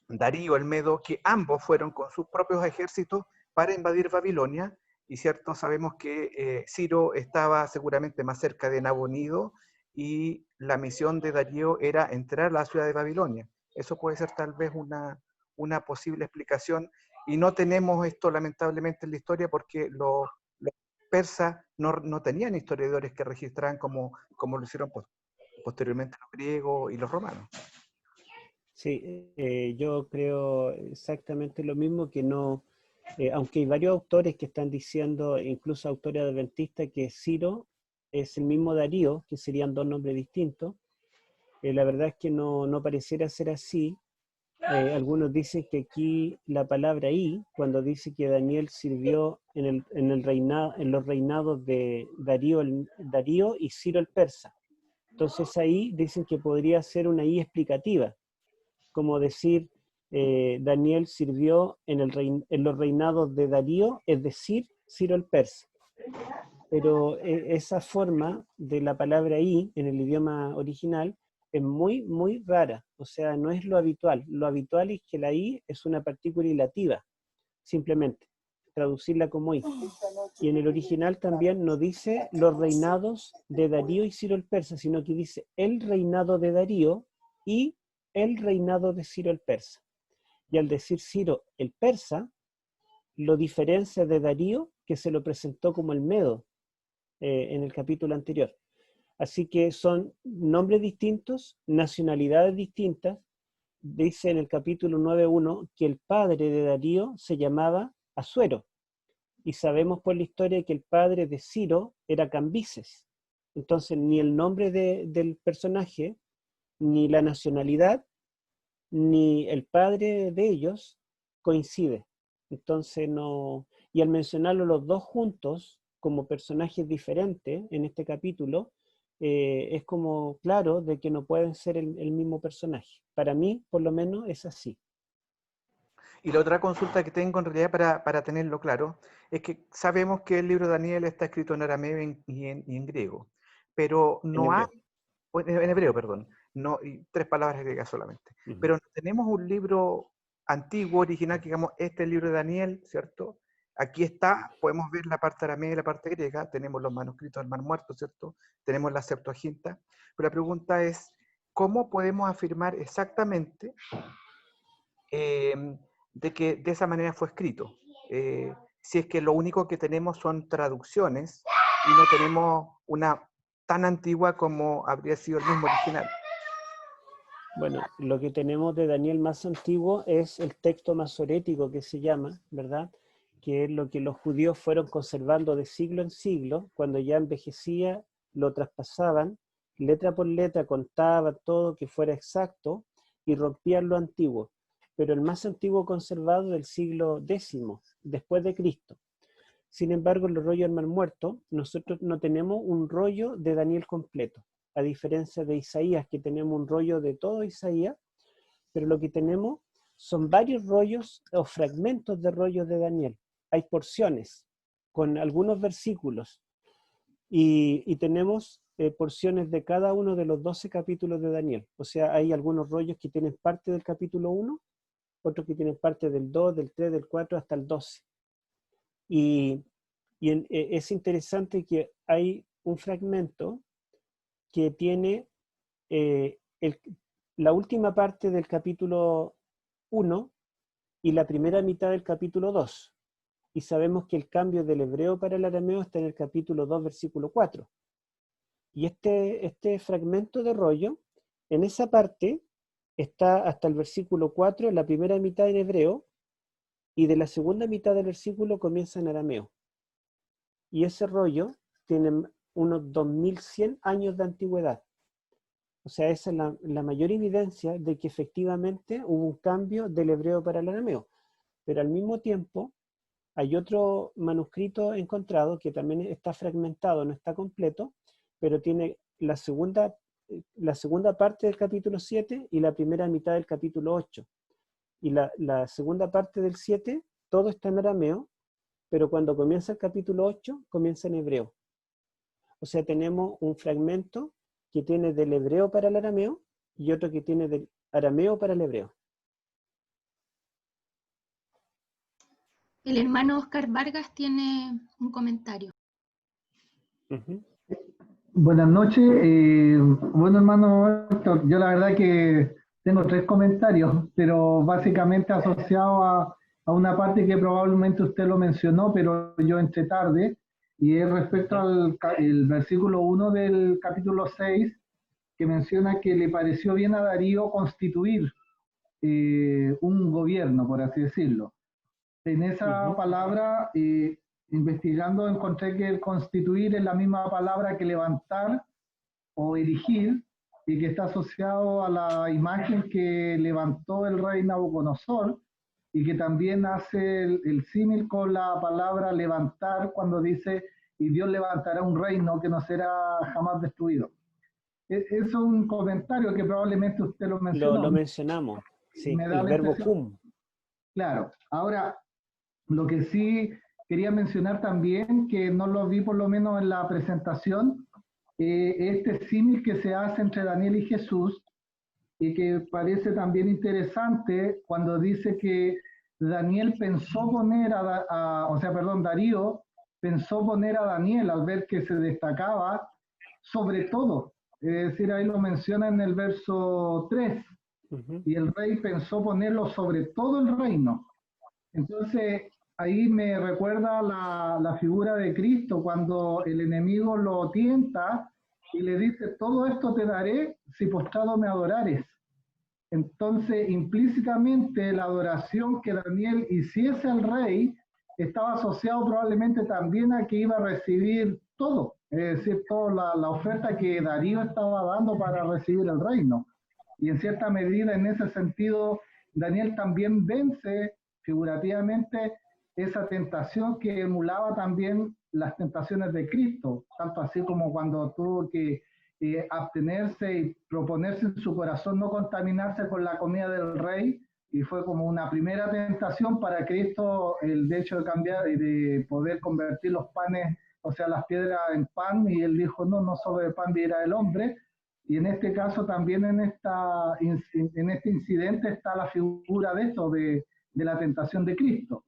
Darío el Medo, que ambos fueron con sus propios ejércitos para invadir Babilonia, y cierto, sabemos que Ciro estaba seguramente más cerca de Nabonido y la misión de Darío era entrar a la ciudad de Babilonia. Eso puede ser tal vez una posible explicación, y no tenemos esto lamentablemente en la historia porque los persas no tenían historiadores que registraran como lo hicieron posteriormente los griegos y los romanos. Sí, yo creo exactamente lo mismo, que no, aunque hay varios autores que están diciendo, incluso autores adventistas, que Ciro es el mismo Darío, que serían dos nombres distintos, la verdad es que no pareciera ser así. Algunos dicen que aquí la palabra "y", cuando dice que Daniel sirvió en los reinados de Darío y Ciro el persa. Entonces ahí dicen que podría ser una "y" explicativa, como decir, Daniel sirvió en los reinados de Darío, es decir, Ciro el persa. Pero esa forma de la palabra "y" en el idioma original es muy, muy rara. O sea, no es lo habitual. Lo habitual es que la "y" es una partícula ilativa, simplemente, traducirla como "y". Y en el original también no dice los reinados de Darío y Ciro el persa, sino que dice el reinado de Darío y el reinado de Ciro el persa. Y al decir Ciro el persa, lo diferencia de Darío, que se lo presentó como el medo en el capítulo anterior. Así que son nombres distintos, nacionalidades distintas. Dice en el capítulo 9.1 que el padre de Darío se llamaba Asuero, y sabemos por la historia que el padre de Ciro era Cambises. Entonces ni el nombre del personaje, ni la nacionalidad, ni el padre de ellos coincide. Entonces no, y al mencionarlo los dos juntos como personajes diferentes en este capítulo, es como claro de que no pueden ser el mismo personaje. Para mí, por lo menos, es así. Y la otra consulta que tengo en realidad para tenerlo claro es que sabemos que el libro de Daniel está escrito en arameo y en griego, pero En no hay, hebreo. en hebreo, perdón, no, y 3 palabras griegas solamente. Pero no tenemos un libro antiguo, original, que digamos, este es el libro de Daniel, ¿cierto? Aquí está, podemos ver la parte aramea y la parte griega, tenemos los manuscritos del Mar Muerto, ¿cierto? Tenemos la Septuaginta, pero la pregunta es, ¿cómo podemos afirmar exactamente de que de esa manera fue escrito? Si es que lo único que tenemos son traducciones y no tenemos una tan antigua como habría sido el mismo original. Bueno, lo que tenemos de Daniel más antiguo es el texto masorético, que se llama, ¿verdad? Que es lo que los judíos fueron conservando de siglo en siglo. Cuando ya envejecía, lo traspasaban, letra por letra, contaban todo que fuera exacto y rompían lo antiguo. Pero el más antiguo conservado del siglo X, después de Cristo. Sin embargo, en los rollos del Mar Muerto, nosotros no tenemos un rollo de Daniel completo, a diferencia de Isaías, que tenemos un rollo de todo Isaías, pero lo que tenemos son varios rollos o fragmentos de rollos de Daniel. Hay porciones con algunos versículos y tenemos porciones de cada uno de los 12 capítulos de Daniel. O sea, hay algunos rollos que tienen parte del capítulo 1, otros que tienen parte del 2, del 3, del 4 hasta el 12. Y es interesante que hay un fragmento que tiene la última parte del capítulo 1 y la primera mitad del capítulo 2. Y sabemos que el cambio del hebreo para el arameo está en el capítulo 2, versículo 4. Y este fragmento de rollo, en esa parte, está hasta el versículo 4, la primera mitad en hebreo, y de la segunda mitad del versículo comienza en arameo. Y ese rollo tiene unos 2100 años de antigüedad. O sea, esa es la mayor evidencia de que efectivamente hubo un cambio del hebreo para el arameo. Pero al mismo tiempo, hay otro manuscrito encontrado que también está fragmentado, no está completo, pero tiene la segunda parte del capítulo 7 y la primera mitad del capítulo 8. Y la segunda parte del 7, todo está en arameo, pero cuando comienza el capítulo 8, comienza en hebreo. O sea, tenemos un fragmento que tiene del hebreo para el arameo y otro que tiene del arameo para el hebreo. El hermano Oscar Vargas tiene un comentario. Buenas noches. Bueno, hermano Héctor, yo la verdad que tengo tres comentarios, pero básicamente asociado a una parte que probablemente usted lo mencionó, pero yo entré tarde, y es respecto al el versículo 1 del capítulo 6, que menciona que le pareció bien a Darío constituir un gobierno, por así decirlo. En esa palabra, investigando, encontré que el constituir es la misma palabra que levantar o erigir, y que está asociado a la imagen que levantó el rey Nabucodonosor, y que también hace el símil con la palabra levantar cuando dice, y Dios levantará un reino que no será jamás destruido. Es un comentario que probablemente usted lo mencionó. Lo mencionamos, sí, Me da el la verbo impresión. cum. Claro, ahora lo que sí quería mencionar también, que no lo vi por lo menos en la presentación, este símil que se hace entre Daniel y Jesús, y que parece también interesante cuando dice que Daniel pensó poner Darío pensó poner a Daniel al ver que se destacaba sobre todo. Es decir, ahí lo menciona en el verso 3, y el rey pensó ponerlo sobre todo el reino. Entonces, ahí me recuerda la figura de Cristo cuando el enemigo lo tienta y le dice, todo esto te daré si postrado me adorares. Entonces, implícitamente, la adoración que Daniel hiciese al rey estaba asociado probablemente también a que iba a recibir todo, es decir, toda la oferta que Darío estaba dando para recibir el reino. Y en cierta medida, en ese sentido, Daniel también vence figurativamente esa tentación que emulaba también las tentaciones de Cristo, tanto así como cuando tuvo que abstenerse y proponerse en su corazón no contaminarse con la comida del rey, y fue como una primera tentación para Cristo el de hecho de cambiar y de poder convertir los panes, o sea, las piedras en pan, y él dijo, no, no solo de pan vivirá el hombre. Y en este caso también en este incidente está la figura de esto, de la tentación de Cristo.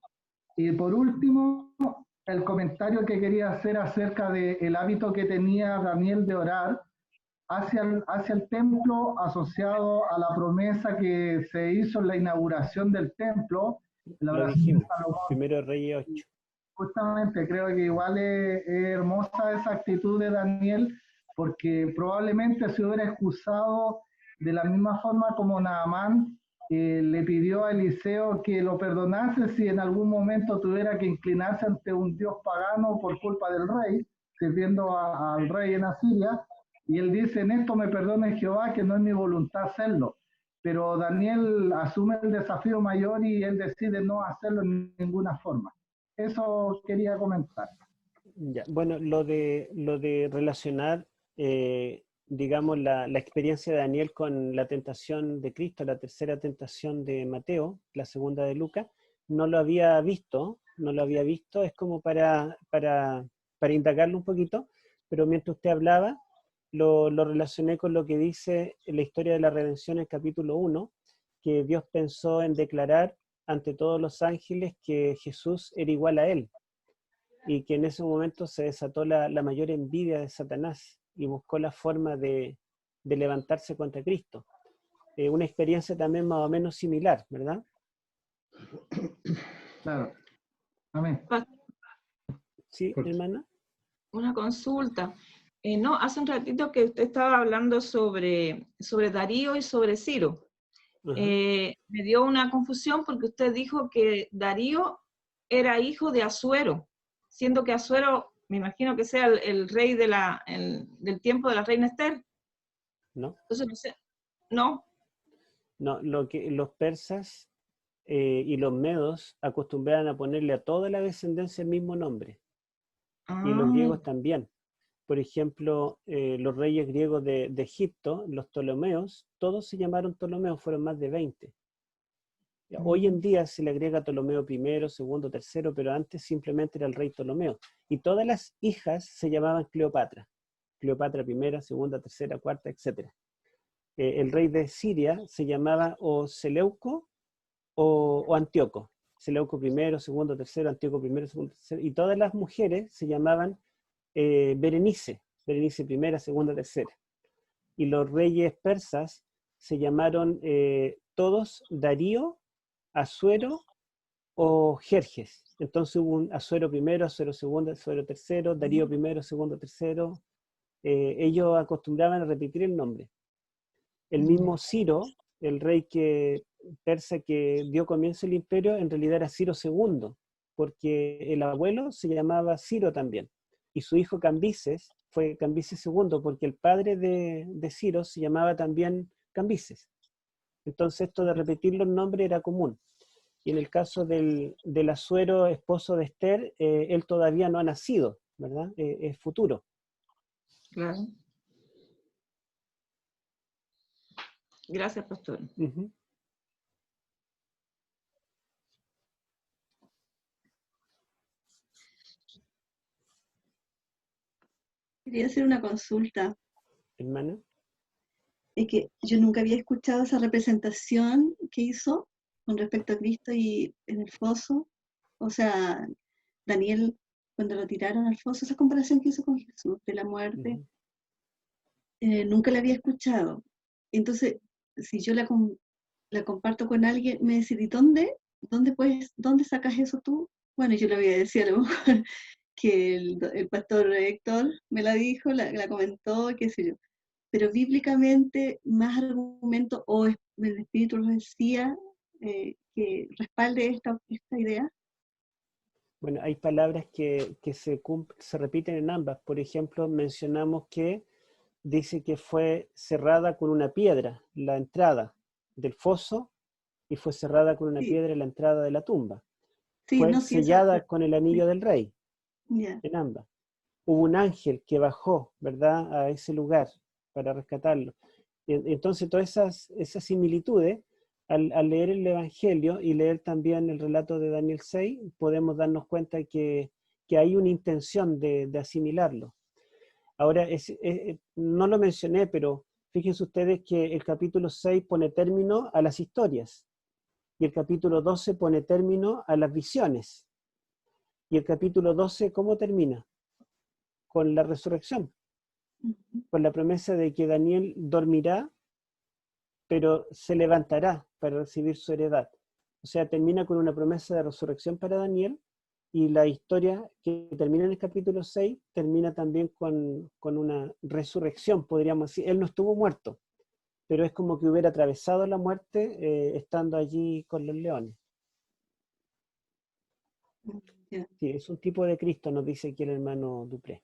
Y por último, el comentario que quería hacer acerca del hábito que tenía Daniel de orar hacia el templo, asociado a la promesa que se hizo en la inauguración del templo, la Lo oración de dijimos, Salomón. Primero Reyes 8. Justamente creo que igual es hermosa esa actitud de Daniel, porque probablemente se hubiera excusado de la misma forma como Naamán le pidió a Eliseo que lo perdonase si en algún momento tuviera que inclinarse ante un dios pagano por culpa del rey, sirviendo al rey en Asiria, y él dice, en esto me perdone Jehová, que no es mi voluntad hacerlo. Pero Daniel asume el desafío mayor y él decide no hacerlo en ninguna forma. Eso quería comentar. Ya. Bueno, lo de relacionar, digamos, la experiencia de Daniel con la tentación de Cristo, la tercera tentación de Mateo, la segunda de Lucas, no lo había visto, es como para indagarlo un poquito, pero mientras usted hablaba, lo relacioné con lo que dice en la historia de la redención en el capítulo 1, que Dios pensó en declarar ante todos los ángeles que Jesús era igual a él, y que en ese momento se desató la mayor envidia de Satanás y buscó la forma de levantarse contra Cristo. Una experiencia también más o menos similar, ¿verdad? Claro. Amén. Sí, hermana. Una consulta. No, hace un ratito que usted estaba hablando sobre Darío y sobre Ciro. Me dio una confusión porque usted dijo que Darío era hijo de Asuero, siendo que Asuero, me imagino que sea el rey del tiempo de la reina Esther. No. Entonces, no sé. ¿No? No, los persas y los medos acostumbraban a ponerle a toda la descendencia el mismo nombre. Y los griegos también. Por ejemplo, los reyes griegos de Egipto, los Ptolomeos, todos se llamaron Ptolomeos, fueron más de 20. Hoy en día se le agrega Ptolomeo I, segundo, tercero, pero antes simplemente era el rey Ptolomeo. Y todas las hijas se llamaban Cleopatra. Cleopatra I, segunda, tercera, cuarta, etc. El rey de Siria se llamaba o Seleuco o Antíoco. Seleuco I, segundo, tercero, Antíoco I, segundo, tercero. Y todas las mujeres se llamaban Berenice, Berenice I, segunda, tercera. Y los reyes persas se llamaron todos Darío, Asuero o Jerjes. Entonces hubo un Asuero primero, Asuero segundo, Asuero tercero, Darío primero, segundo, tercero. Ellos acostumbraban a repetir el nombre. El mismo Ciro, el rey persa que dio comienzo al imperio, en realidad era Ciro II, porque el abuelo se llamaba Ciro también. Y su hijo Cambises fue Cambises II, porque el padre de Ciro se llamaba también Cambises. Entonces esto de repetir los nombres era común. Y en el caso del Asuero, esposo de Esther, él todavía no ha nacido, ¿verdad? Es futuro. Claro. Gracias, pastor. Uh-huh. Quería hacer una consulta. Hermana. Es que yo nunca había escuchado esa representación que hizo con respecto a Cristo y en el foso. O sea, Daniel, cuando lo tiraron al foso, esa comparación que hizo con Jesús de la muerte, nunca la había escuchado. Entonces, si yo la comparto con alguien, me dice, ¿y dónde sacas eso tú? Bueno, yo le voy a decir a lo mejor que el pastor Héctor me la dijo, la comentó, qué sé yo. Pero bíblicamente, más argumento, o el Espíritu lo decía, que respalde esta idea. Bueno, hay palabras que se repiten en ambas. Por ejemplo, mencionamos que dice que fue cerrada con una piedra la entrada del foso y fue cerrada con una piedra la entrada de la tumba. Sí, fue no, sí, sellada con el anillo del rey, yeah. En ambas. Hubo un ángel que bajó, ¿verdad?, a ese lugar para rescatarlo. Entonces, todas esas similitudes, al leer el Evangelio y leer también el relato de Daniel 6, podemos darnos cuenta que hay una intención de asimilarlo. Ahora, no lo mencioné, pero fíjense ustedes que el capítulo 6 pone término a las historias, y el capítulo 12 pone término a las visiones. Y el capítulo 12, ¿cómo termina? Con la resurrección, con la promesa de que Daniel dormirá, pero se levantará para recibir su heredad. O sea, termina con una promesa de resurrección para Daniel, y la historia que termina en el capítulo 6 termina también con una resurrección, podríamos decir. Él no estuvo muerto, pero es como que hubiera atravesado la muerte estando allí con los leones. Yeah. Sí, es un tipo de Cristo, nos dice aquí el hermano Dupré.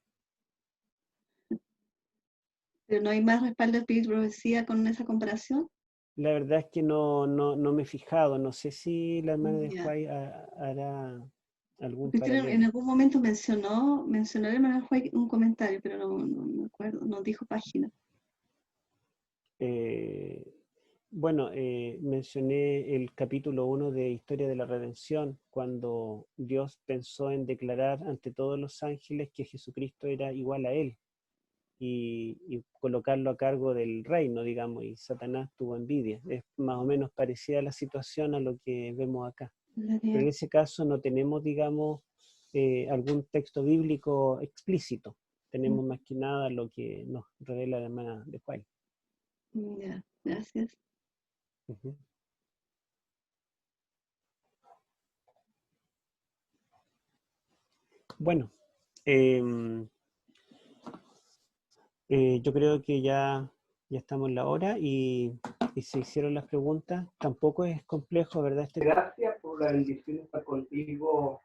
¿Pero no hay más respaldo de Espíritu y profecía con esa comparación? La verdad es que no me he fijado. No sé si la hermana de Yeah. Juay hará algún Usted en paralelo. algún momento mencionó la hermana Juay un comentario, pero no me acuerdo, no dijo página. Bueno, mencioné el capítulo 1 de Historia de la Redención, cuando Dios pensó en declarar ante todos los ángeles que Jesucristo era igual a él, y colocarlo a cargo del reino, digamos, y Satanás tuvo envidia. Es más o menos parecida la situación a lo que vemos acá. Pero en ese caso no tenemos, digamos, algún texto bíblico explícito. Tenemos más que nada lo que nos revela la hermana de Juan. Ya, gracias. Uh-huh. Bueno, yo creo que ya estamos en la hora y se hicieron las preguntas. Tampoco es complejo, ¿verdad? Gracias por la bendición de estar contigo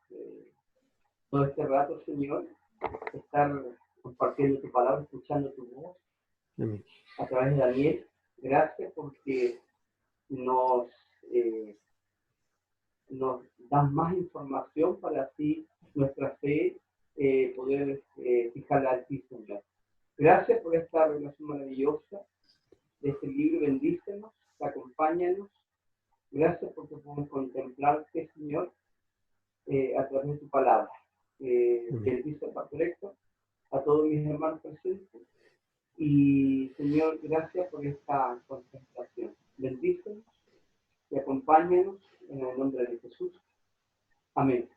todo este rato, Señor. Estar compartiendo tu palabra, escuchando tu voz. Amén. A través de Daniel. Gracias porque nos das más información para así nuestra fe poder fijarla a ti, Señor. Gracias por esta relación maravillosa de este libro. Bendícenos, acompáñanos. Gracias porque podemos contemplarte, Señor, a través de tu palabra. Bendice al pastor Héctor, a todos mis hermanos presentes. Y, Señor, gracias por esta contemplación. Bendícenos y acompáñanos en el nombre de Jesús. Amén.